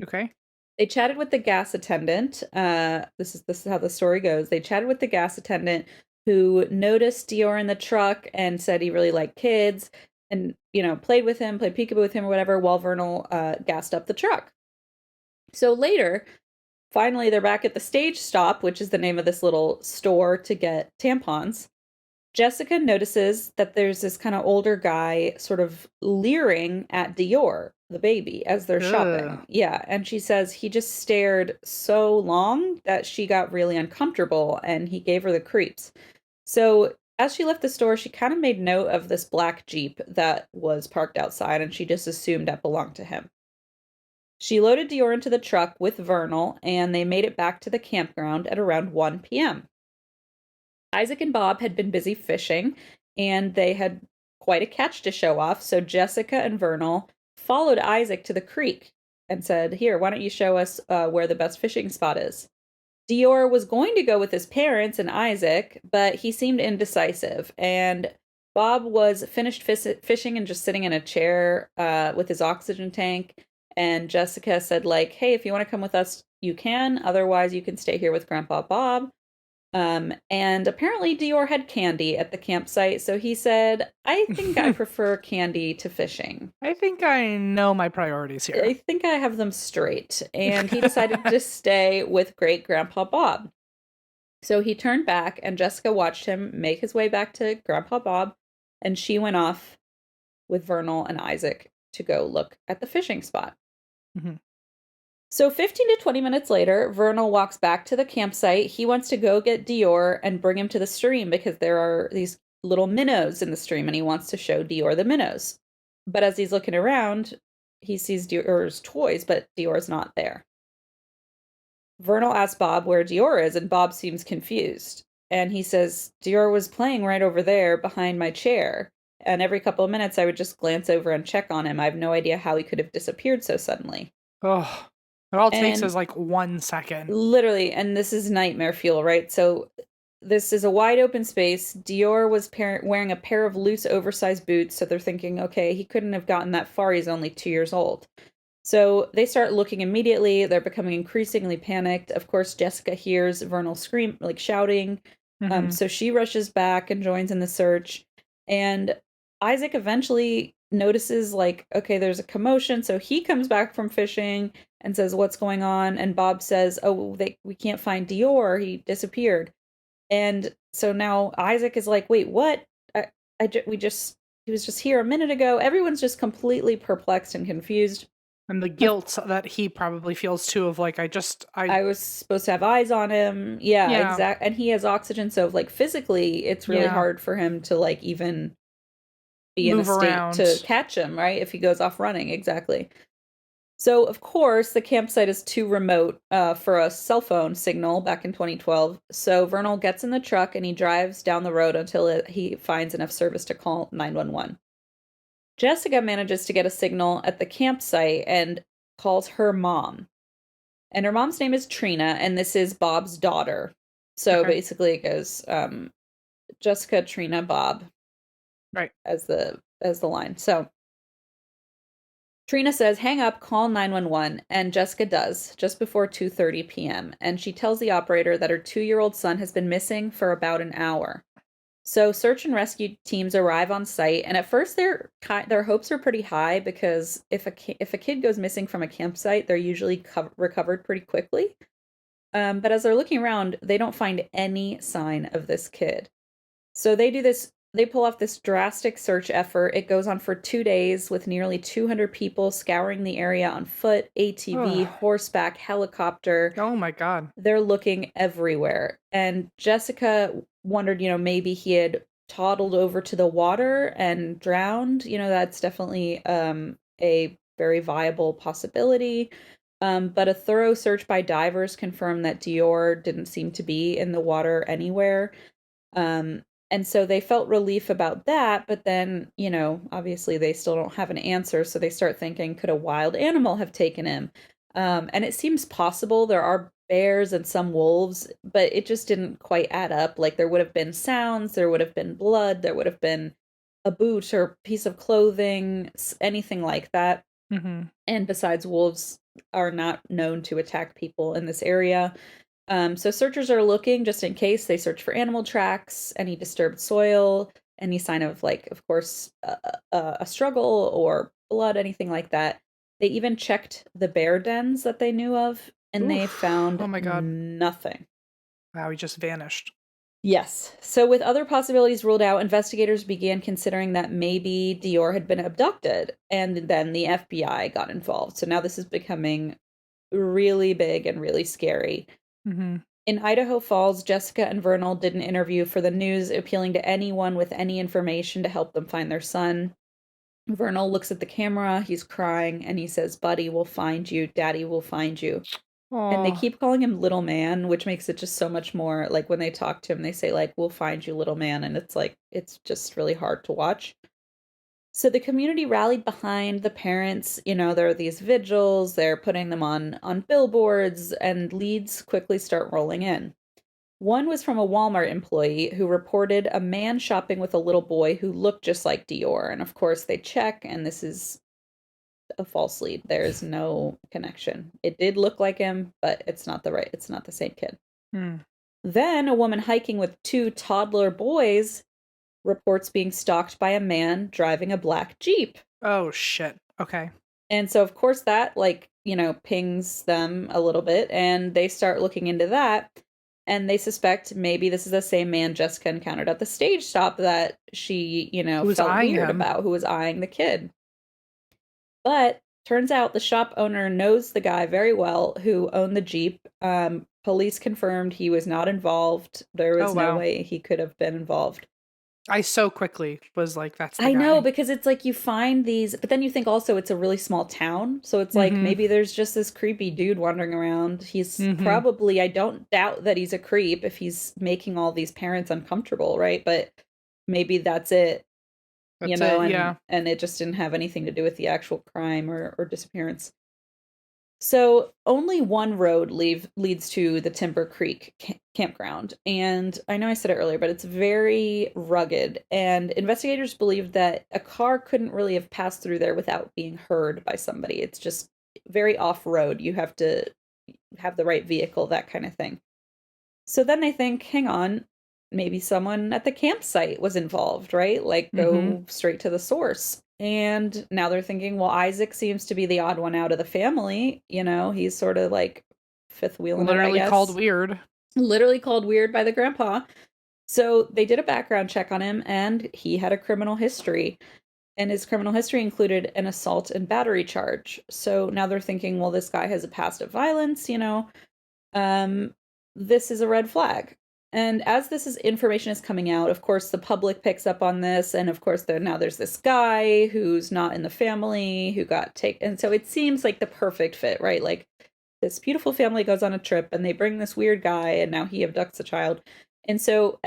Okay. They chatted with the gas attendant. This is how the story goes. They chatted with the gas attendant who noticed Dior in the truck and said he really liked kids and, played with him, played peekaboo with him or whatever while Vernal gassed up the truck. So later, finally, they're back at the Stage Stop, which is the name of this little store to get tampons. Jessica notices that there's this kind of older guy sort of leering at Dior, the baby, as they're shopping. Yeah, and she says he just stared so long that she got really uncomfortable and he gave her the creeps. So as she left the store, she kind of made note of this black Jeep that was parked outside and she just assumed that belonged to him. She loaded Dior into the truck with Vernal and they made it back to the campground at around 1 p.m. Isaac and Bob had been busy fishing, and they had quite a catch to show off, so Jessica and Vernal followed Isaac to the creek and said, here, why don't you show us where the best fishing spot is? Dior was going to go with his parents and Isaac, but he seemed indecisive, and Bob was finished fishing and just sitting in a chair with his oxygen tank, and Jessica said, hey, if you want to come with us, you can, otherwise you can stay here with Grandpa Bob. And apparently Dior had candy at the campsite, so he said, I think I prefer candy to fishing. I think I know my priorities here. I think I have them straight. And he decided to stay with great Grandpa Bob. So he turned back, and Jessica watched him make his way back to Grandpa Bob, and she went off with Vernal and Isaac to go look at the fishing spot. Mm-hmm. So 15 to 20 minutes later, Vernal walks back to the campsite. He wants to go get Dior and bring him to the stream because there are these little minnows in the stream and he wants to show Dior the minnows. But as he's looking around, he sees Dior's toys, but Dior's not there. Vernal asks Bob where Dior is, and Bob seems confused. And he says, Dior was playing right over there behind my chair. And every couple of minutes, I would just glance over and check on him. I have no idea how he could have disappeared so suddenly. Oh. It all takes is 1 second. Literally, and this is nightmare fuel, right? So this is a wide open space. Dior was wearing a pair of loose, oversized boots, so they're thinking, okay, he couldn't have gotten that far. He's only 2 years old. So they start looking immediately. They're becoming increasingly panicked. Of course, Jessica hears Vernal scream, shouting. Mm-hmm. So she rushes back and joins in the search. And Isaac eventually notices, okay, there's a commotion. So he comes back from fishing and says, what's going on? And Bob says, we can't find Dior. He disappeared. And so now Isaac is like, wait, what? He was just here a minute ago. Everyone's just completely perplexed and confused. And the guilt that he probably feels too of I was supposed to have eyes on him. Yeah. Exactly. And he has oxygen. So physically, it's really hard for him to even be in a state to catch him, right? If he goes off running. Exactly. So, of course, the campsite is too remote for a cell phone signal back in 2012. So Vernal gets in the truck and he drives down the road until he finds enough service to call 911. Jessica manages to get a signal at the campsite and calls her mom. And her mom's name is Trina, and this is Bob's daughter. So basically it goes Jessica, Trina, Bob. Right. As the line. So Trina says, hang up, call 911, and Jessica does, just before 2:30 p.m., and she tells the operator that her 2-year-old son has been missing for about an hour. So search and rescue teams arrive on site, and at first their hopes are pretty high because if a kid goes missing from a campsite, they're usually recovered pretty quickly. But as they're looking around, they don't find any sign of this kid. So they pull off this drastic search effort. It goes on for 2 days with nearly 200 people scouring the area on foot, ATV, Ugh. horseback, helicopter. Oh my God. They're looking everywhere. And Jessica wondered, maybe he had toddled over to the water and drowned. That's definitely a very viable possibility. But a thorough search by divers confirmed that Dior didn't seem to be in the water anywhere. And so they felt relief about that, but then, obviously they still don't have an answer. So they start thinking, could a wild animal have taken him? And it seems possible. There are bears and some wolves, but it just didn't quite add up. Like there would have been sounds, there would have been blood, there would have been a boot or piece of clothing, anything like that. Mm-hmm. And besides, wolves are not known to attack people in this area. So searchers are looking just in case. They search for animal tracks, any disturbed soil, any sign of, like, of course, a struggle or blood, anything like that. They even checked the bear dens that they knew of, and they found Oh my God. nothing. Wow, he just vanished. Yes. So with other possibilities ruled out, investigators began considering that maybe Dior had been abducted, and then the FBI got involved. So now this is becoming really big and really scary. Mm-hmm. In Idaho Falls, Jessica and Vernal did an interview for the news, appealing to anyone with any information to help them find their son. Vernal looks at the camera, he's crying, and he says, "Buddy, we'll find you. Daddy will find you." And they Oh, keep calling him little man, which makes it just so much more, like, when they talk to him, they say, like, "We'll find you, little man." And it's like, it's just really hard to watch. So the community rallied behind the parents. There are these vigils, they're putting them on billboards, and leads quickly start rolling in. One was from a Walmart employee who reported a man shopping with a little boy who looked just like Dior. And of course they check, and this is a false lead. There is no connection. It did look like him, but it's not the same kid. hmm. Then a woman hiking with two toddler boys reports being stalked by a man driving a black Jeep. Oh shit. Okay. And so, of course, that, like, pings them a little bit, and they start looking into that. And they suspect maybe this is the same man Jessica encountered at the stage stop that she, Who was felt eyeing weird him. about, who was eyeing the kid. But turns out the shop owner knows the guy very well who owned the Jeep. Police confirmed he was not involved. There was Oh, no wow. way he could have been involved. I so quickly was like, that's the I guy. know, because it's like you find these, but then you think also it's a really small town. So it's like Mhm. maybe there's just this creepy dude wandering around. He's Mhm. probably, I don't doubt that he's a creep if he's making all these parents uncomfortable, right? But maybe that's it, That's it, yeah. and it just didn't have anything to do with the actual crime or disappearance. So only one road leads to the Timber Creek campground. And I know I said it earlier, but it's very rugged. And investigators believe that a car couldn't really have passed through there without being heard by somebody. It's just very off-road. You have to have the right vehicle, that kind of thing. So then they think, hang on, maybe someone at the campsite was involved, right? Like, go straight to the source. And now they're thinking, well, Isaac seems to be the odd one out of the family. He's sort of like fifth wheel in it, I Literally guess. called weird. Literally called weird by the grandpa. So they did a background check on him, and he had a criminal history. And his criminal history included an assault and battery charge. So now they're thinking, well, this guy has a past of violence, this is a red flag. And as information is coming out, of course, the public picks up on this. And of course, now there's this guy who's not in the family who got taken. And so it seems like the perfect fit, right? Like, this beautiful family goes on a trip and they bring this weird guy, and now he abducts a child. And so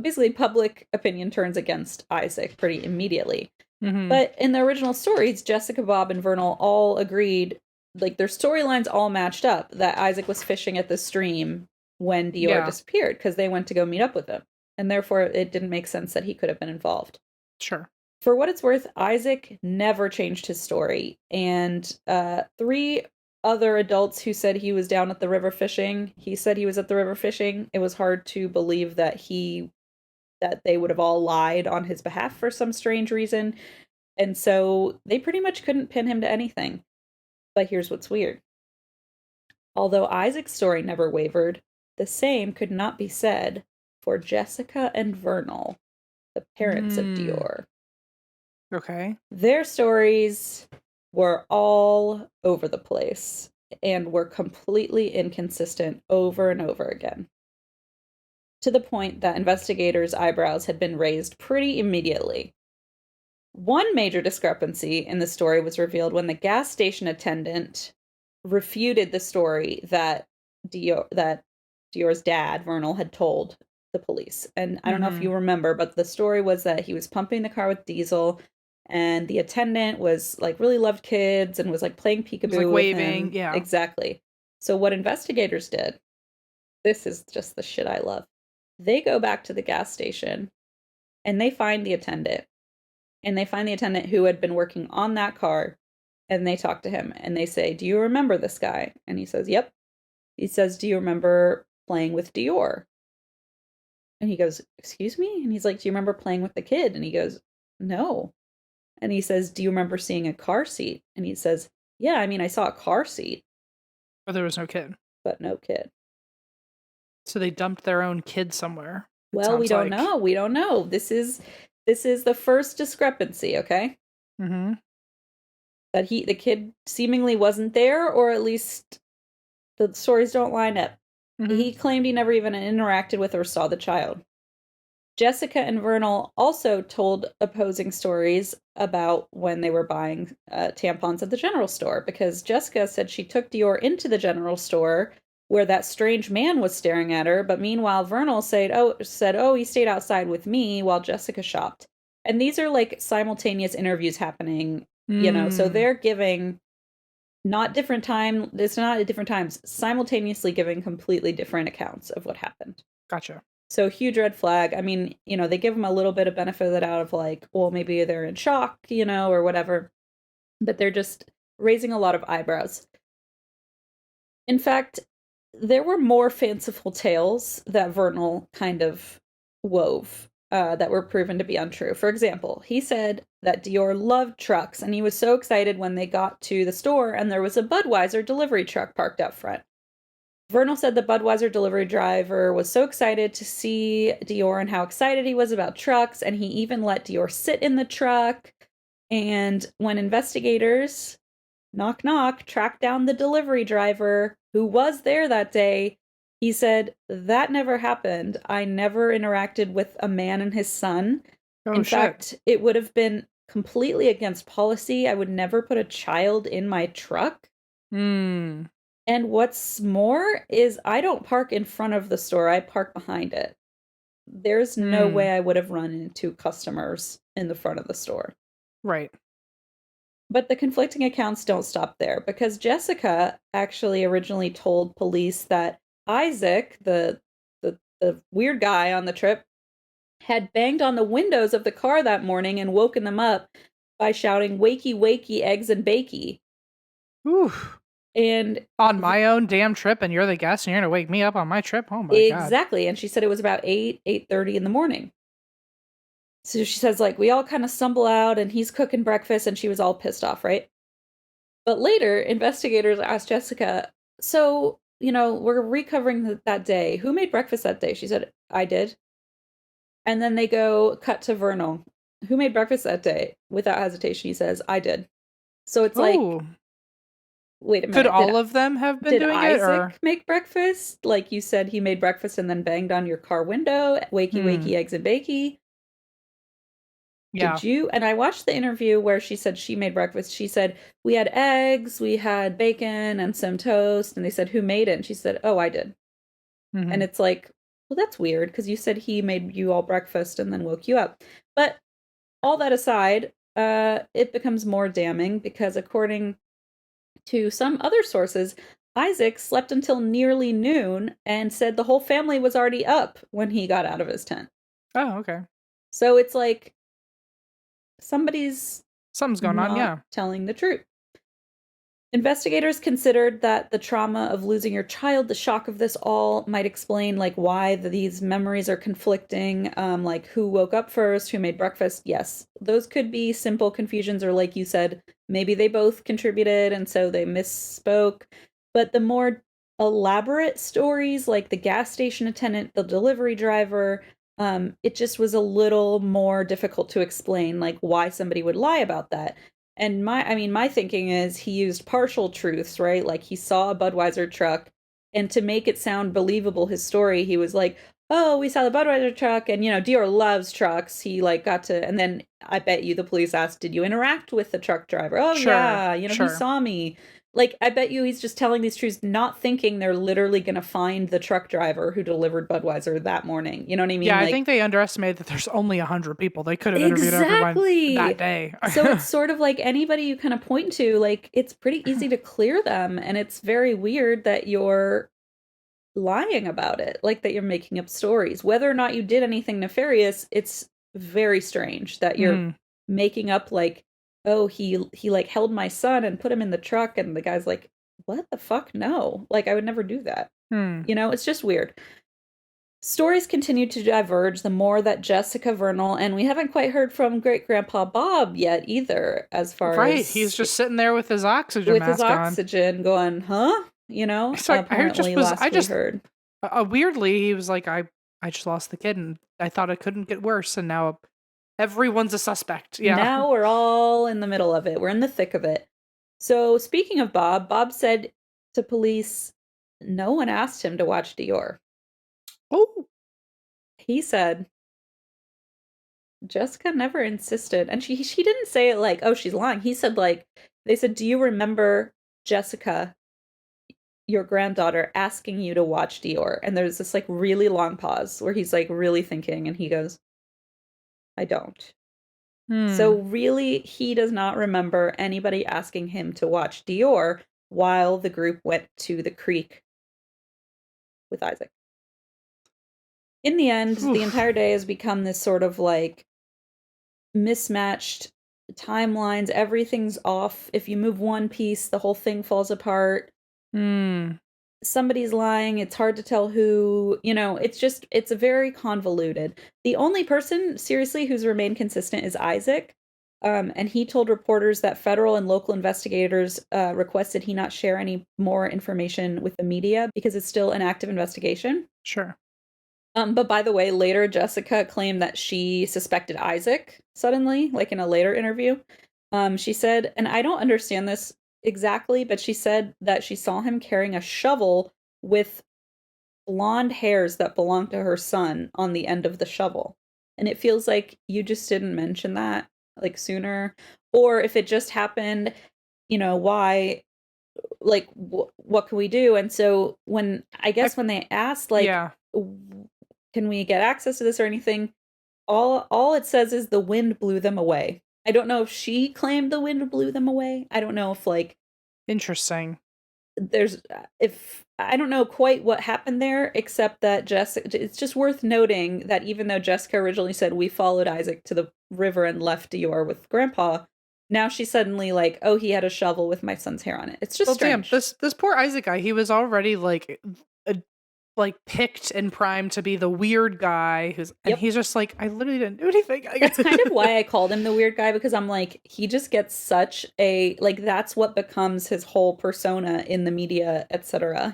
basically public opinion turns against Isaac pretty immediately. Mhm. But in the original stories, Jessica, Bob, and Vernal all agreed, like, their storylines all matched up, that Isaac was fishing at the stream when Dior disappeared, because they went to go meet up with him. And therefore, it didn't make sense that he could have been involved. Sure. For what it's worth, Isaac never changed his story. And 3 other adults who said he was down at the river fishing, he said he was at the river fishing. It was hard to believe that they would have all lied on his behalf for some strange reason. And so they pretty much couldn't pin him to anything. But here's what's weird. Although Isaac's story never wavered, the same could not be said for Jessica and Vernal, the parents of Dior. Okay. Their stories were all over the place and were completely inconsistent over and over again, to the point that investigators' eyebrows had been raised pretty immediately. One major discrepancy in the story was revealed when the gas station attendant refuted the story that Dior's dad, Vernal, had told the police. And I don't know if you remember, but the story was that he was pumping the car with diesel, and the attendant was like really loved kids and was like playing peekaboo like with waving, him. yeah. Exactly. So what investigators did, this is just the shit I love. They go back to the gas station and they find the attendant. And they find the attendant who had been working on that car, and they talk to him and they say, "Do you remember this guy?" And he says, "Yep." He says, "Do you remember playing with Dior?" And he goes, "Excuse me?" And he's like, "Do you remember playing with the kid?" And he goes, "No." And he says, "Do you remember seeing a car seat?" And he says, "Yeah, I mean, I saw a car seat." But there was no kid. But no kid. So they dumped their own kid somewhere. Well, we don't know. We don't know. This is the first discrepancy, okay? Mm-hmm. That the kid seemingly wasn't there, or at least the stories don't line up. Mm-hmm. He claimed he never even interacted with or saw the child. Jessica and Vernal also told opposing stories about when they were buying tampons at the general store, because Jessica said she took Dior into the general store where that strange man was staring at her, but meanwhile Vernal said, he stayed outside with me while Jessica shopped. And these are like simultaneous interviews happening, you know, so they're giving not different time, it's not at different times, simultaneously giving completely different accounts of what happened. Gotcha. So huge red flag. I mean, you know, they give them a little bit of benefit of the doubt of like, well, maybe they're in shock, you know, or whatever, but they're just raising a lot of eyebrows. In fact, there were more fanciful tales that Vernal kind of wove that were proven to be untrue. For example, he said that Dior loved trucks, and he was so excited when they got to the store and there was a Budweiser delivery truck parked out front. Vernal said the Budweiser delivery driver was so excited to see Dior and how excited he was about trucks, and he even let Dior sit in the truck. And when investigators, knock knock, tracked down the delivery driver who was there that day, he said, "That never happened. I never interacted with a man and his son. In fact, it would have been completely against policy. I would never put a child in my truck." And what's more is I don't park in front of the store. I park behind it. There's no way I would have run into customers in the front of the store. Right. But the conflicting accounts don't stop there, because Jessica actually originally told police that Isaac, the weird guy on the trip, had banged on the windows of the car that morning and woken them up by shouting, "Wakey, wakey, eggs and bakey." Oof. And on my own damn trip, and you're the guest, and you're gonna wake me up on my trip? Oh my God. Exactly. And she said it was about 8:30 in the morning. So she says, like, we all kind of stumble out and he's cooking breakfast, and she was all pissed off, right? But later, investigators asked Jessica, "So, you know, we're recovering that day. Who made breakfast that day?" She said, "I did." And then they go cut to Vernal. "Who made breakfast that day?" Without hesitation, he says, "I did." So it's like, wait a minute. Could all of them have been doing Isaac it? Or Isaac make breakfast? Like you said, he made breakfast and then banged on your car window. Wakey, wakey, eggs and bakey. Yeah. Did you? And I watched the interview where she said she made breakfast. She said, "We had eggs, we had bacon and some toast." And they said, "Who made it?" And she said, "Oh, I did." And it's like, well, that's weird, because you said he made you all breakfast and then woke you up. But all that aside, it becomes more damning, because according to some other sources, Isaac slept until nearly noon and said the whole family was already up when he got out of his tent. Oh, okay. So it's like something's going on, yeah. Telling the truth. Investigators considered that the trauma of losing your child, the shock of this all, might explain like why these memories are conflicting, like who woke up first, who made breakfast. Yes, those could be simple confusions, or like you said, maybe they both contributed and so they misspoke. But the more elaborate stories like the gas station attendant, the delivery driver. It just was a little more difficult to explain, like why somebody would lie about that. And my thinking is he used partial truths, right? Like he saw a Budweiser truck, and to make it sound believable, his story, he was like, "Oh, we saw the Budweiser truck, and Dior loves trucks." He like got to, and then I bet you the police asked, "Did you interact with the truck driver?" "Oh Sure, yeah, he sure. saw me." Like, I bet you he's just telling these truths, not thinking they're literally going to find the truck driver who delivered Budweiser that morning. You know what I mean? Yeah, I Like, think they underestimated that there's only 100 people. They could have interviewed everyone that exactly. day. So it's sort of like anybody you kind of point to, like, it's pretty easy to clear them. And it's very weird that you're lying about it, like that you're making up stories. Whether or not you did anything nefarious, it's very strange that you're Mhm. making up like, "Oh, he like held my son and put him in the truck," and the guy's like, "What the fuck? No. Like, I would never do that." Hmm. It's just weird. Stories continue to diverge the more that Jessica Vernal, and we haven't quite heard from great grandpa Bob yet either, as far Right, he's as just sitting there with his oxygen with his mask on. oxygen going, huh? It's like Apparently last we heard. weirdly, he was like, I just lost the kid and I thought it couldn't get worse, and now everyone's a suspect. Yeah. Now we're all in the middle of it. We're in the thick of it. So speaking of Bob, Bob said to police, no one asked him to watch Dior. Oh, He said Jessica never insisted, and she didn't say it like, oh, she's lying. He said like, they said, "Do you remember Jessica, your granddaughter, asking you to watch Dior?" And there's this like really long pause where he's like really thinking, and he goes, "I don't." So hmm. really, he does not remember anybody asking him to watch Dior while the group went to the creek with Isaac. In the end, the Oof. entire day has become this sort of like mismatched timelines. Everything's off. If you move one piece, the whole thing falls apart. Hmm. Somebody's lying. It's hard to tell who. It's very convoluted. The only person, seriously, who's remained consistent is Isaac. And he told reporters that federal and local investigators requested he not share any more information with the media because it's still an active investigation. Sure. But by the way, later Jessica claimed that she suspected Isaac suddenly, like in a later interview. She said, and I don't understand this exactly, but she said that she saw him carrying a shovel with blonde hairs that belonged to her son on the end of the shovel. And it feels like you just didn't mention that like sooner. Or if it just happened, why, like, what can we do? And so when they asked, like, Yeah. can we get access to this or anything? All it says is the wind blew them away. I don't know if she claimed the wind blew them away. I don't know if like Interesting. there's if I don't know quite what happened there, except that Jessica. It's just worth noting that even though Jessica originally said we followed Isaac to the river and left Dior with Grandpa, now she's suddenly like, oh, he had a shovel with my son's hair on it. It's just Well, damn, strange. this poor Isaac guy, he was already picked and primed to be the weird guy and Yep. he's just like, I literally didn't do anything. That's kind of why I called him the weird guy, because I'm like, he just gets such a like that's what becomes his whole persona in the media, etc.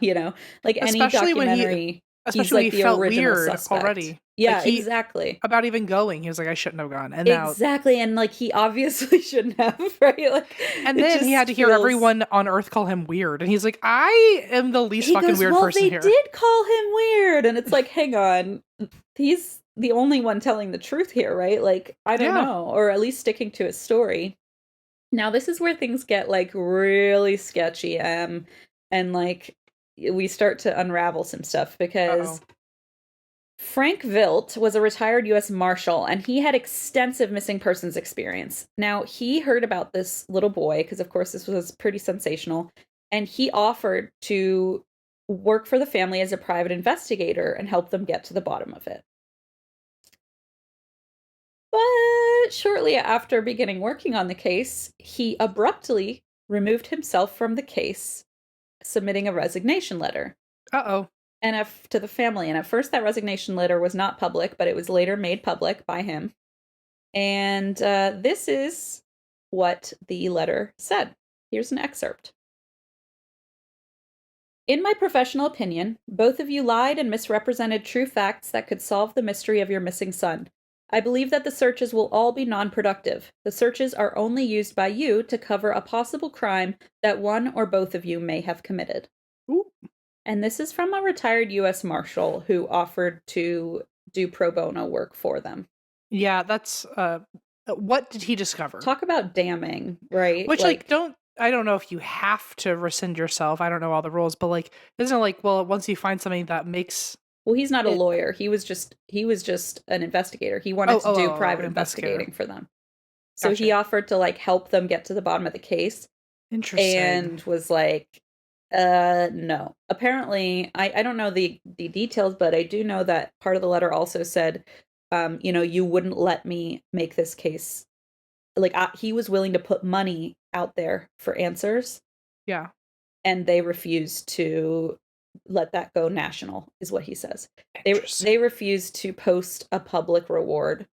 Like any especially when he documentary, he's especially when like he the felt original weird suspect. already. Like Yeah, he exactly. about even going, he was like, I shouldn't have gone. And now Exactly. And like he obviously shouldn't have, right? Like and it then he had just to hear feels everyone on Earth call him weird. And he's like, I am the least he fucking goes, weird well, person they here. did call him weird. And it's like, hang on. He's the only one telling the truth here, right? Like, I don't Yeah. know. Or at least sticking to his story. Now, this is where things get like really sketchy, and like we start to unravel some stuff Uh-oh. because Frank Vilt was a retired U.S. Marshal, and he had extensive missing persons experience. Now, he heard about this little boy, because of course this was pretty sensational, and he offered to work for the family as a private investigator and help them get to the bottom of it. But shortly after beginning working on the case, he abruptly removed himself from the case, submitting a resignation letter Uh-oh. to the family. And at first, that resignation letter was not public, but it was later made public by him. And this is what the letter said. Here's an excerpt. In my professional opinion, both of you lied and misrepresented true facts that could solve the mystery of your missing son. I believe that the searches will all be non-productive. The searches are only used by you to cover a possible crime that one or both of you may have committed. Ooh. And this is from a retired U.S. Marshal who offered to do pro bono work for them. Yeah, that's what did he discover? Talk about damning, right? Which I don't know if you have to rescind yourself. I don't know all the rules, but like isn't it like, well, once you find something that makes Well, he's not a lawyer. He was just an investigator. He wanted to do private investigating for them. So Gotcha. he offered to like help them get to the bottom of the case. Interesting. And was like, no. Apparently, I don't know the details, but I do know that part of the letter also said, you wouldn't let me make this case. Like, he was willing to put money out there for answers. Yeah. And they refused to let that go national, is what he says. They refused to post a public reward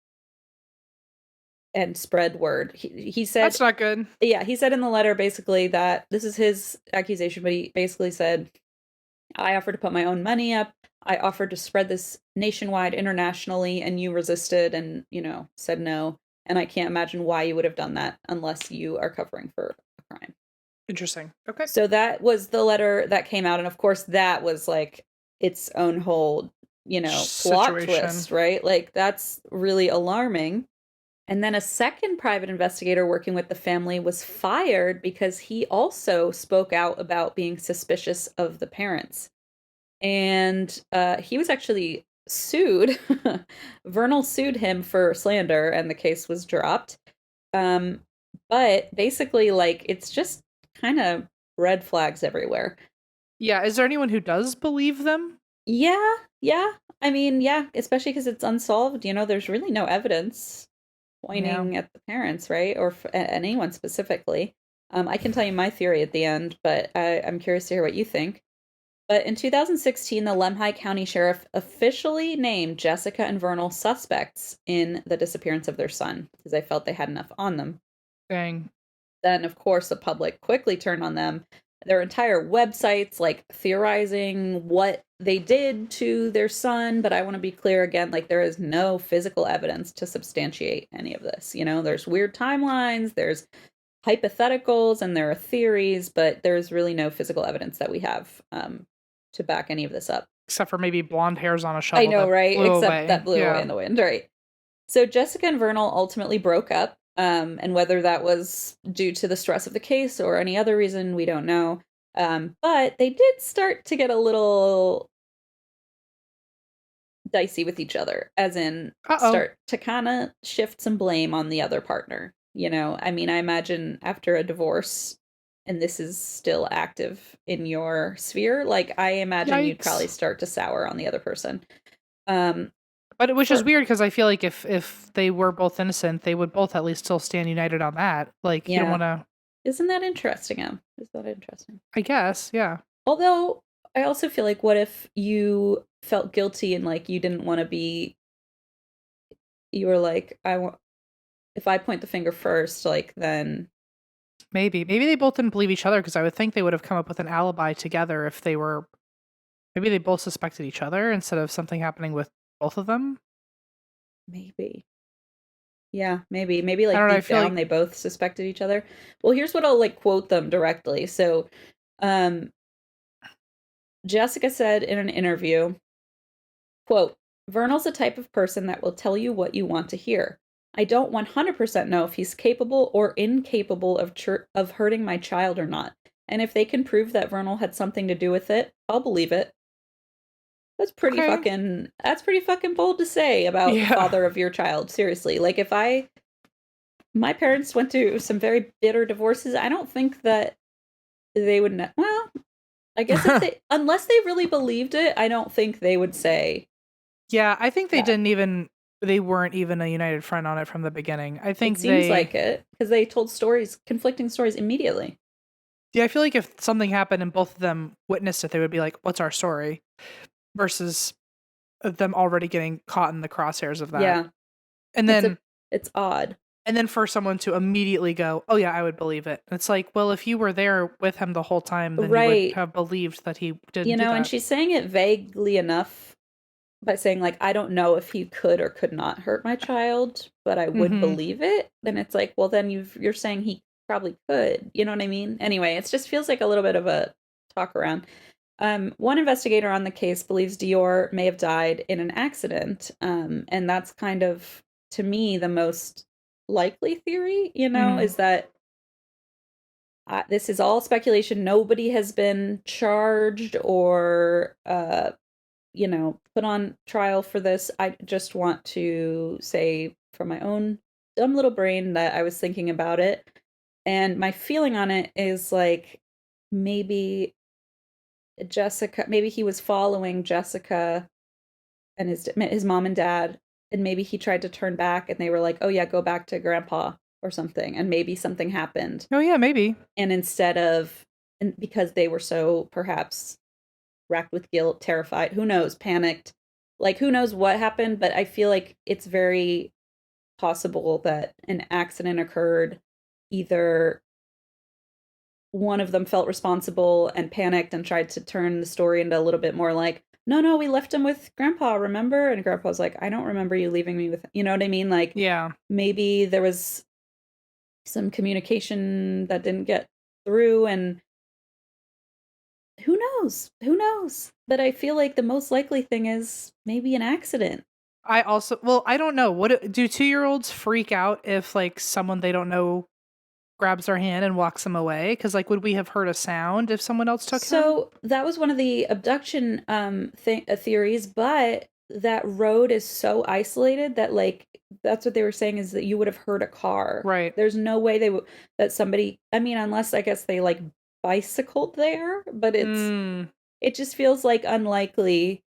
and spread word. He said that's not good. Yeah, he said in the letter basically that this is his accusation, but he basically said, I offered to put my own money up. I offered to spread this nationwide, internationally, and you resisted and, said no. And I can't imagine why you would have done that unless you are covering for a crime. Interesting. Okay. So that was the letter that came out. And of course, that was like its own whole, plot twist, right? Like, that's really alarming. And then a second private investigator working with the family was fired because he also spoke out about being suspicious of the parents. And he was actually sued. Vernal sued him for slander, and the case was dropped. But basically, like, it's just kind of red flags everywhere. Yeah. Is there anyone who does believe them? Yeah. I mean, yeah, especially because it's unsolved. There's really no evidence pointing at the parents, right? Or anyone specifically. I can tell you my theory at the end, but I'm curious to hear what you think. But in 2016, the Lemhi County Sheriff officially named Jessica and Vernal suspects in the disappearance of their son, because they felt they had enough on them. Dang. Then, of course, the public quickly turned on them. Their entire websites, like, theorizing what they did to their son. But I want to be clear again, like, there is no physical evidence to substantiate any of this. There's weird timelines, there's hypotheticals, and there are theories, but there's really no physical evidence that we have to back any of this up. Except for maybe blonde hairs on a shovel. I know, right? Except that blew away in the wind, right? So Jessica and Vernal ultimately broke up. And whether that was due to the stress of the case or any other reason, we don't know. But they did start to get a little dicey with each other, as in start to kind of shift some blame on the other partner. I mean, I imagine after a divorce, and this is still active in your sphere, like, I imagine you'd probably start to sour on the other person. But which is weird, because I feel like if they were both innocent, they would both at least still stand united on that. Like, you don't want to... Isn't that interesting, Em? Is that interesting? I guess, yeah. Although, I also feel like, what if you felt guilty and, like, you didn't want to be... You were like, if I point the finger first, like, then... Maybe they both didn't believe each other, because I would think they would have come up with an alibi together if they were... Maybe they both suspected each other instead of something happening with both of them? Maybe. Yeah, maybe like deep down they both suspected each other. Well, here's what I'll like quote them directly. So, Jessica said in an interview, quote, Vernal's the type of person that will tell you what you want to hear. I don't 100% know if he's capable or incapable of hurting my child or not. And if they can prove that Vernal had something to do with it, I'll believe it. That's pretty fucking bold to say about the father of your child. Seriously. Like, if my parents went through some very bitter divorces, I don't think that they would well, I guess unless they really believed it, I don't think they would say. Yeah, I think they weren't even a united front on it from the beginning. I think it seems like it, because they told conflicting stories immediately. Yeah, I feel like if something happened and both of them witnessed it, they would be like, what's our story? Versus them already getting caught in the crosshairs of that. Yeah. And then it's odd. And then for someone to immediately go, oh yeah, I would believe it. It's like, well, if you were there with him the whole time, then you would have believed that he didn't do that. And she's saying it vaguely enough by saying, like, I don't know if he could or could not hurt my child, but I would believe it. Then it's like, well, then you're saying he probably could. You know what I mean? Anyway, it just feels like a little bit of a talk around. One investigator on the case believes Dior may have died in an accident. And that's kind of, to me, the most likely theory, is that this is all speculation. Nobody has been charged or, put on trial for this. I just want to say from my own dumb little brain that I was thinking about it. And my feeling on it is like maybe he was following Jessica and his mom and dad, and maybe he tried to turn back and they were like, oh yeah, go back to grandpa or something, and maybe something happened. Oh yeah, maybe. And because they were so perhaps racked with guilt, terrified, who knows, panicked, like who knows what happened, but I feel like it's very possible that an accident occurred. Either one of them felt responsible and panicked and tried to turn the story into a little bit more like, no, we left him with grandpa, remember? And grandpa's like, I don't remember you leaving me with, you know what I mean? Like, yeah, maybe there was some communication that didn't get through, and who knows? But I feel like the most likely thing is maybe an accident. I don't know. Do 2-year-olds freak out if like someone they don't know grabs their hand and walks them away? Because like, would we have heard a sound if someone else took him? So that was one of the abduction theories, but that road is so isolated that like that's what they were saying, is that you would have heard a car. Right. There's no way that somebody, I mean, unless I guess they like bicycled there, but it just feels like unlikely.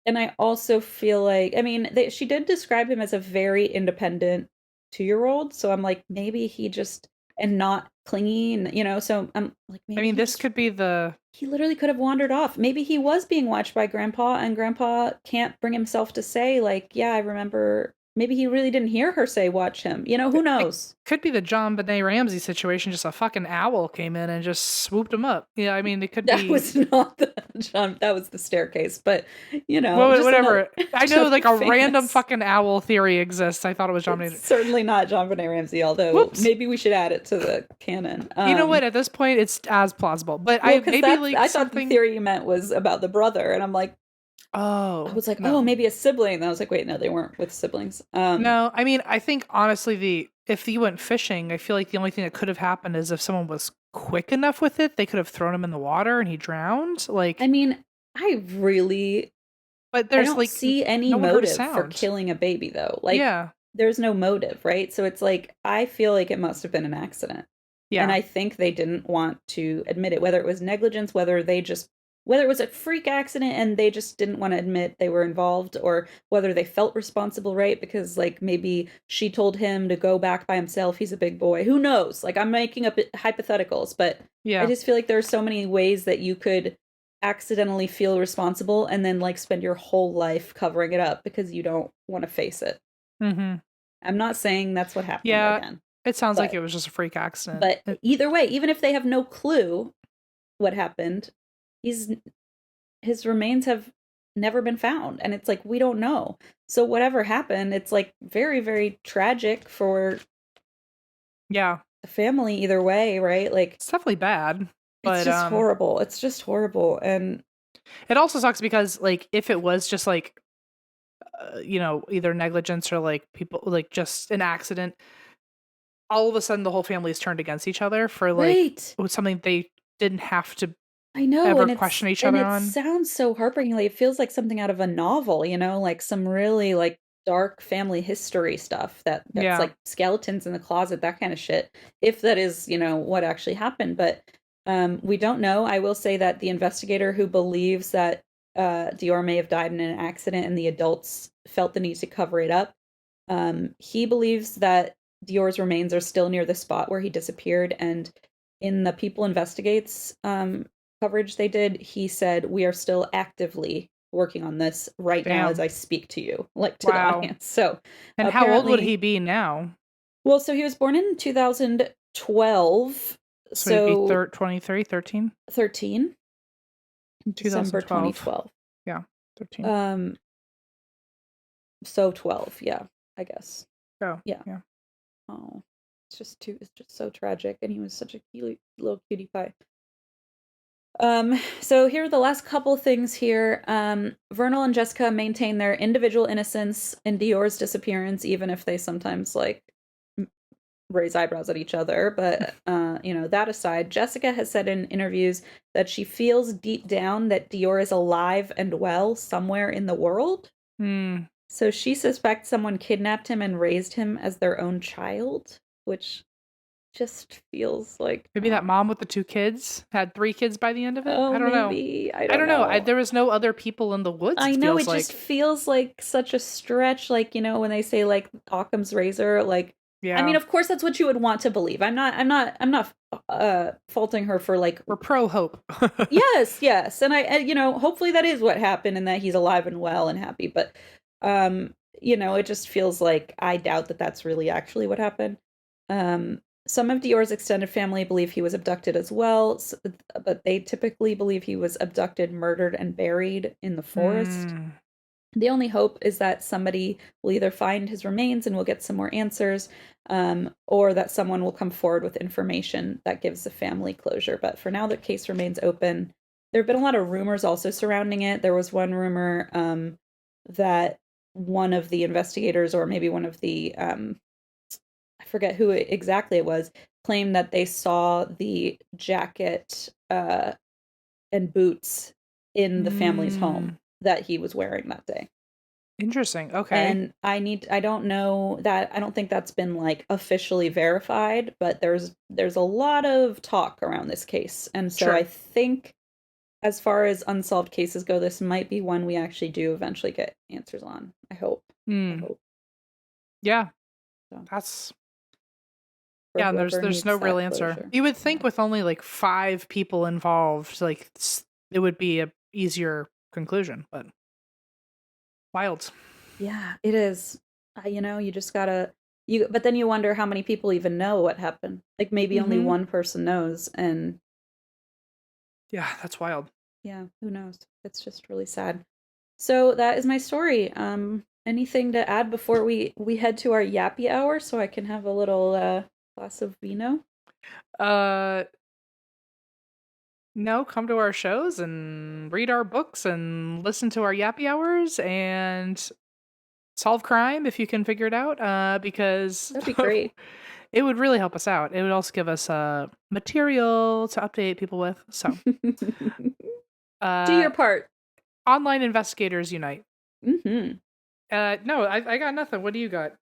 And I also feel like, I mean, she did describe him as a very independent 2-year-old, so I'm like, maybe he just, and not clingy, and so I'm like, maybe I mean, this could be he literally could have wandered off. Maybe he was being watched by grandpa, and grandpa can't bring himself to say like, yeah, I remember. Maybe he really didn't hear her say watch him. Who knows? It could be the John Benet Ramsey situation. Just a fucking owl came in and just swooped him up. Yeah, I mean, it could be. That was not the John. That was the staircase. But well, whatever. I know like a random fucking owl theory exists. I thought it was John Benet. Certainly not John Benet Ramsey. Although maybe we should add it to the canon. You know what? At this point, it's as plausible. But I thought the theory you meant was about the brother, and I'm like. Oh, I was like, no. Oh, maybe a sibling. And I was like, wait, no, they weren't with siblings. No, I mean, I think honestly, if you went fishing, I feel like the only thing that could have happened is if someone was quick enough with it, they could have thrown him in the water and he drowned. Like, I mean, I don't see any motive for killing a baby, though. Like, yeah, there's no motive, right? So it's like, I feel like it must have been an accident. Yeah, and I think they didn't want to admit it, whether it was negligence, whether it was a freak accident and they just didn't want to admit they were involved, or whether they felt responsible, right? Because like maybe she told him to go back by himself. He's a big boy. Who knows? Like, I'm making up hypotheticals, but yeah. I just feel like there are so many ways that you could accidentally feel responsible and then like spend your whole life covering it up because you don't want to face it. Mm-hmm. I'm not saying that's what happened again. It sounds like it was just a freak accident. But either way, even if they have no clue what happened, his remains have never been found, and it's like, we don't know. So whatever happened, it's like very, very tragic for the family either way, right? Like, it's definitely bad, but it's just horrible. It's just horrible. And it also sucks because like if it was just like either negligence or like people like just an accident, all of a sudden the whole family is turned against each other for like something they didn't have to ever question each other on. It sounds so heartbreaking. It feels like something out of a novel, like some really like dark family history stuff that's like skeletons in the closet, that kind of shit. If that is, what actually happened. But we don't know. I will say that the investigator who believes that Dior may have died in an accident and the adults felt the need to cover it up, he believes that Dior's remains are still near the spot where he disappeared. And in the People Investigates coverage they did, he said, we are still actively working on this right now as Damn. I speak to you, like to the Wow. audience. So And how old would apparently- he be now? Well, so he was born in 2012. So he'd be So 23, 13? 13. December 2012. 2012. Yeah, 13. So 12, yeah, I guess. Oh, yeah. yeah. Oh, it's just so tragic, and he was such a cute little cutie pie. So here are the last couple things here. Vernal and Jessica maintain their individual innocence in Dior's disappearance, even if they sometimes like raise eyebrows at each other. But that aside, Jessica has said in interviews that she feels deep down that Dior is alive and well somewhere in the world. So she suspects someone kidnapped him and raised him as their own child, which just feels like maybe that mom with the 2 kids had 3 kids by the end of it. Oh, I don't know. I don't know. There was no other people in the woods. I know it just feels like such a stretch. Like, when they say like Occam's razor, like, yeah. I mean, of course, that's what you would want to believe. I'm not faulting her for like. We're pro hope. yes, and hopefully that is what happened and that he's alive and well and happy. But, it just feels like I doubt that that's really actually what happened. Some of Dior's extended family believe he was abducted as well, but they typically believe he was abducted, murdered, and buried in the forest. The only hope is that somebody will either find his remains and we'll get some more answers, or that someone will come forward with information that gives the family closure. But for now, the case remains open. There have been a lot of rumors also surrounding it. There was one rumor that one of the investigators, or maybe one of the I forget who exactly it was, claimed that they saw the jacket and boots in the family's home that he was wearing that day. Interesting. Okay. And I don't know that, I don't think that's been like officially verified, but there's a lot of talk around this case. And so Sure. I think as far as unsolved cases go, this might be one we actually do eventually get answers on. I hope. I hope. Yeah. So. That's For yeah, and whoever there's needs no that real answer. closure. You would think with only like 5 people involved, like it would be a easier conclusion, but wild. Yeah, it is. You just gotta but then you wonder how many people even know what happened. Like maybe only one person knows, and Yeah, that's wild. yeah, who knows? It's just really sad. So that is my story. Anything to add before we head to our yappy hour so I can have a little glass of vino? No, come to our shows and read our books and listen to our yappy hours and solve crime if you can figure it out, because That'd be great. it would really help us out. It would also give us material to update people with. So Do your part. Online investigators unite. Mm-hmm. No, I got nothing. What do you got?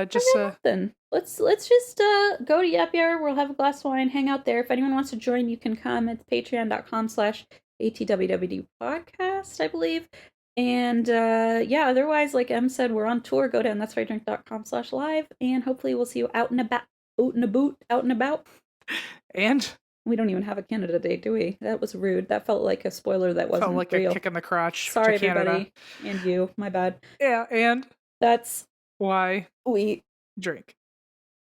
Just nothing. Let's just go to Yappy Hour. We'll have a glass of wine, hang out there. If anyone wants to join, you can come. It's patreon.com/ATWWD podcast, I believe. And yeah, otherwise, like Em said, we're on tour. Go to andthat'swhydrink.com/live, and hopefully we'll see you out and about. And we don't even have a Canada Day, do we? That was rude. That felt like a spoiler that wasn't felt like real. a kick in the crotch. Sorry, to Canada. everybody, and you. My bad. Yeah, and that's why we drink.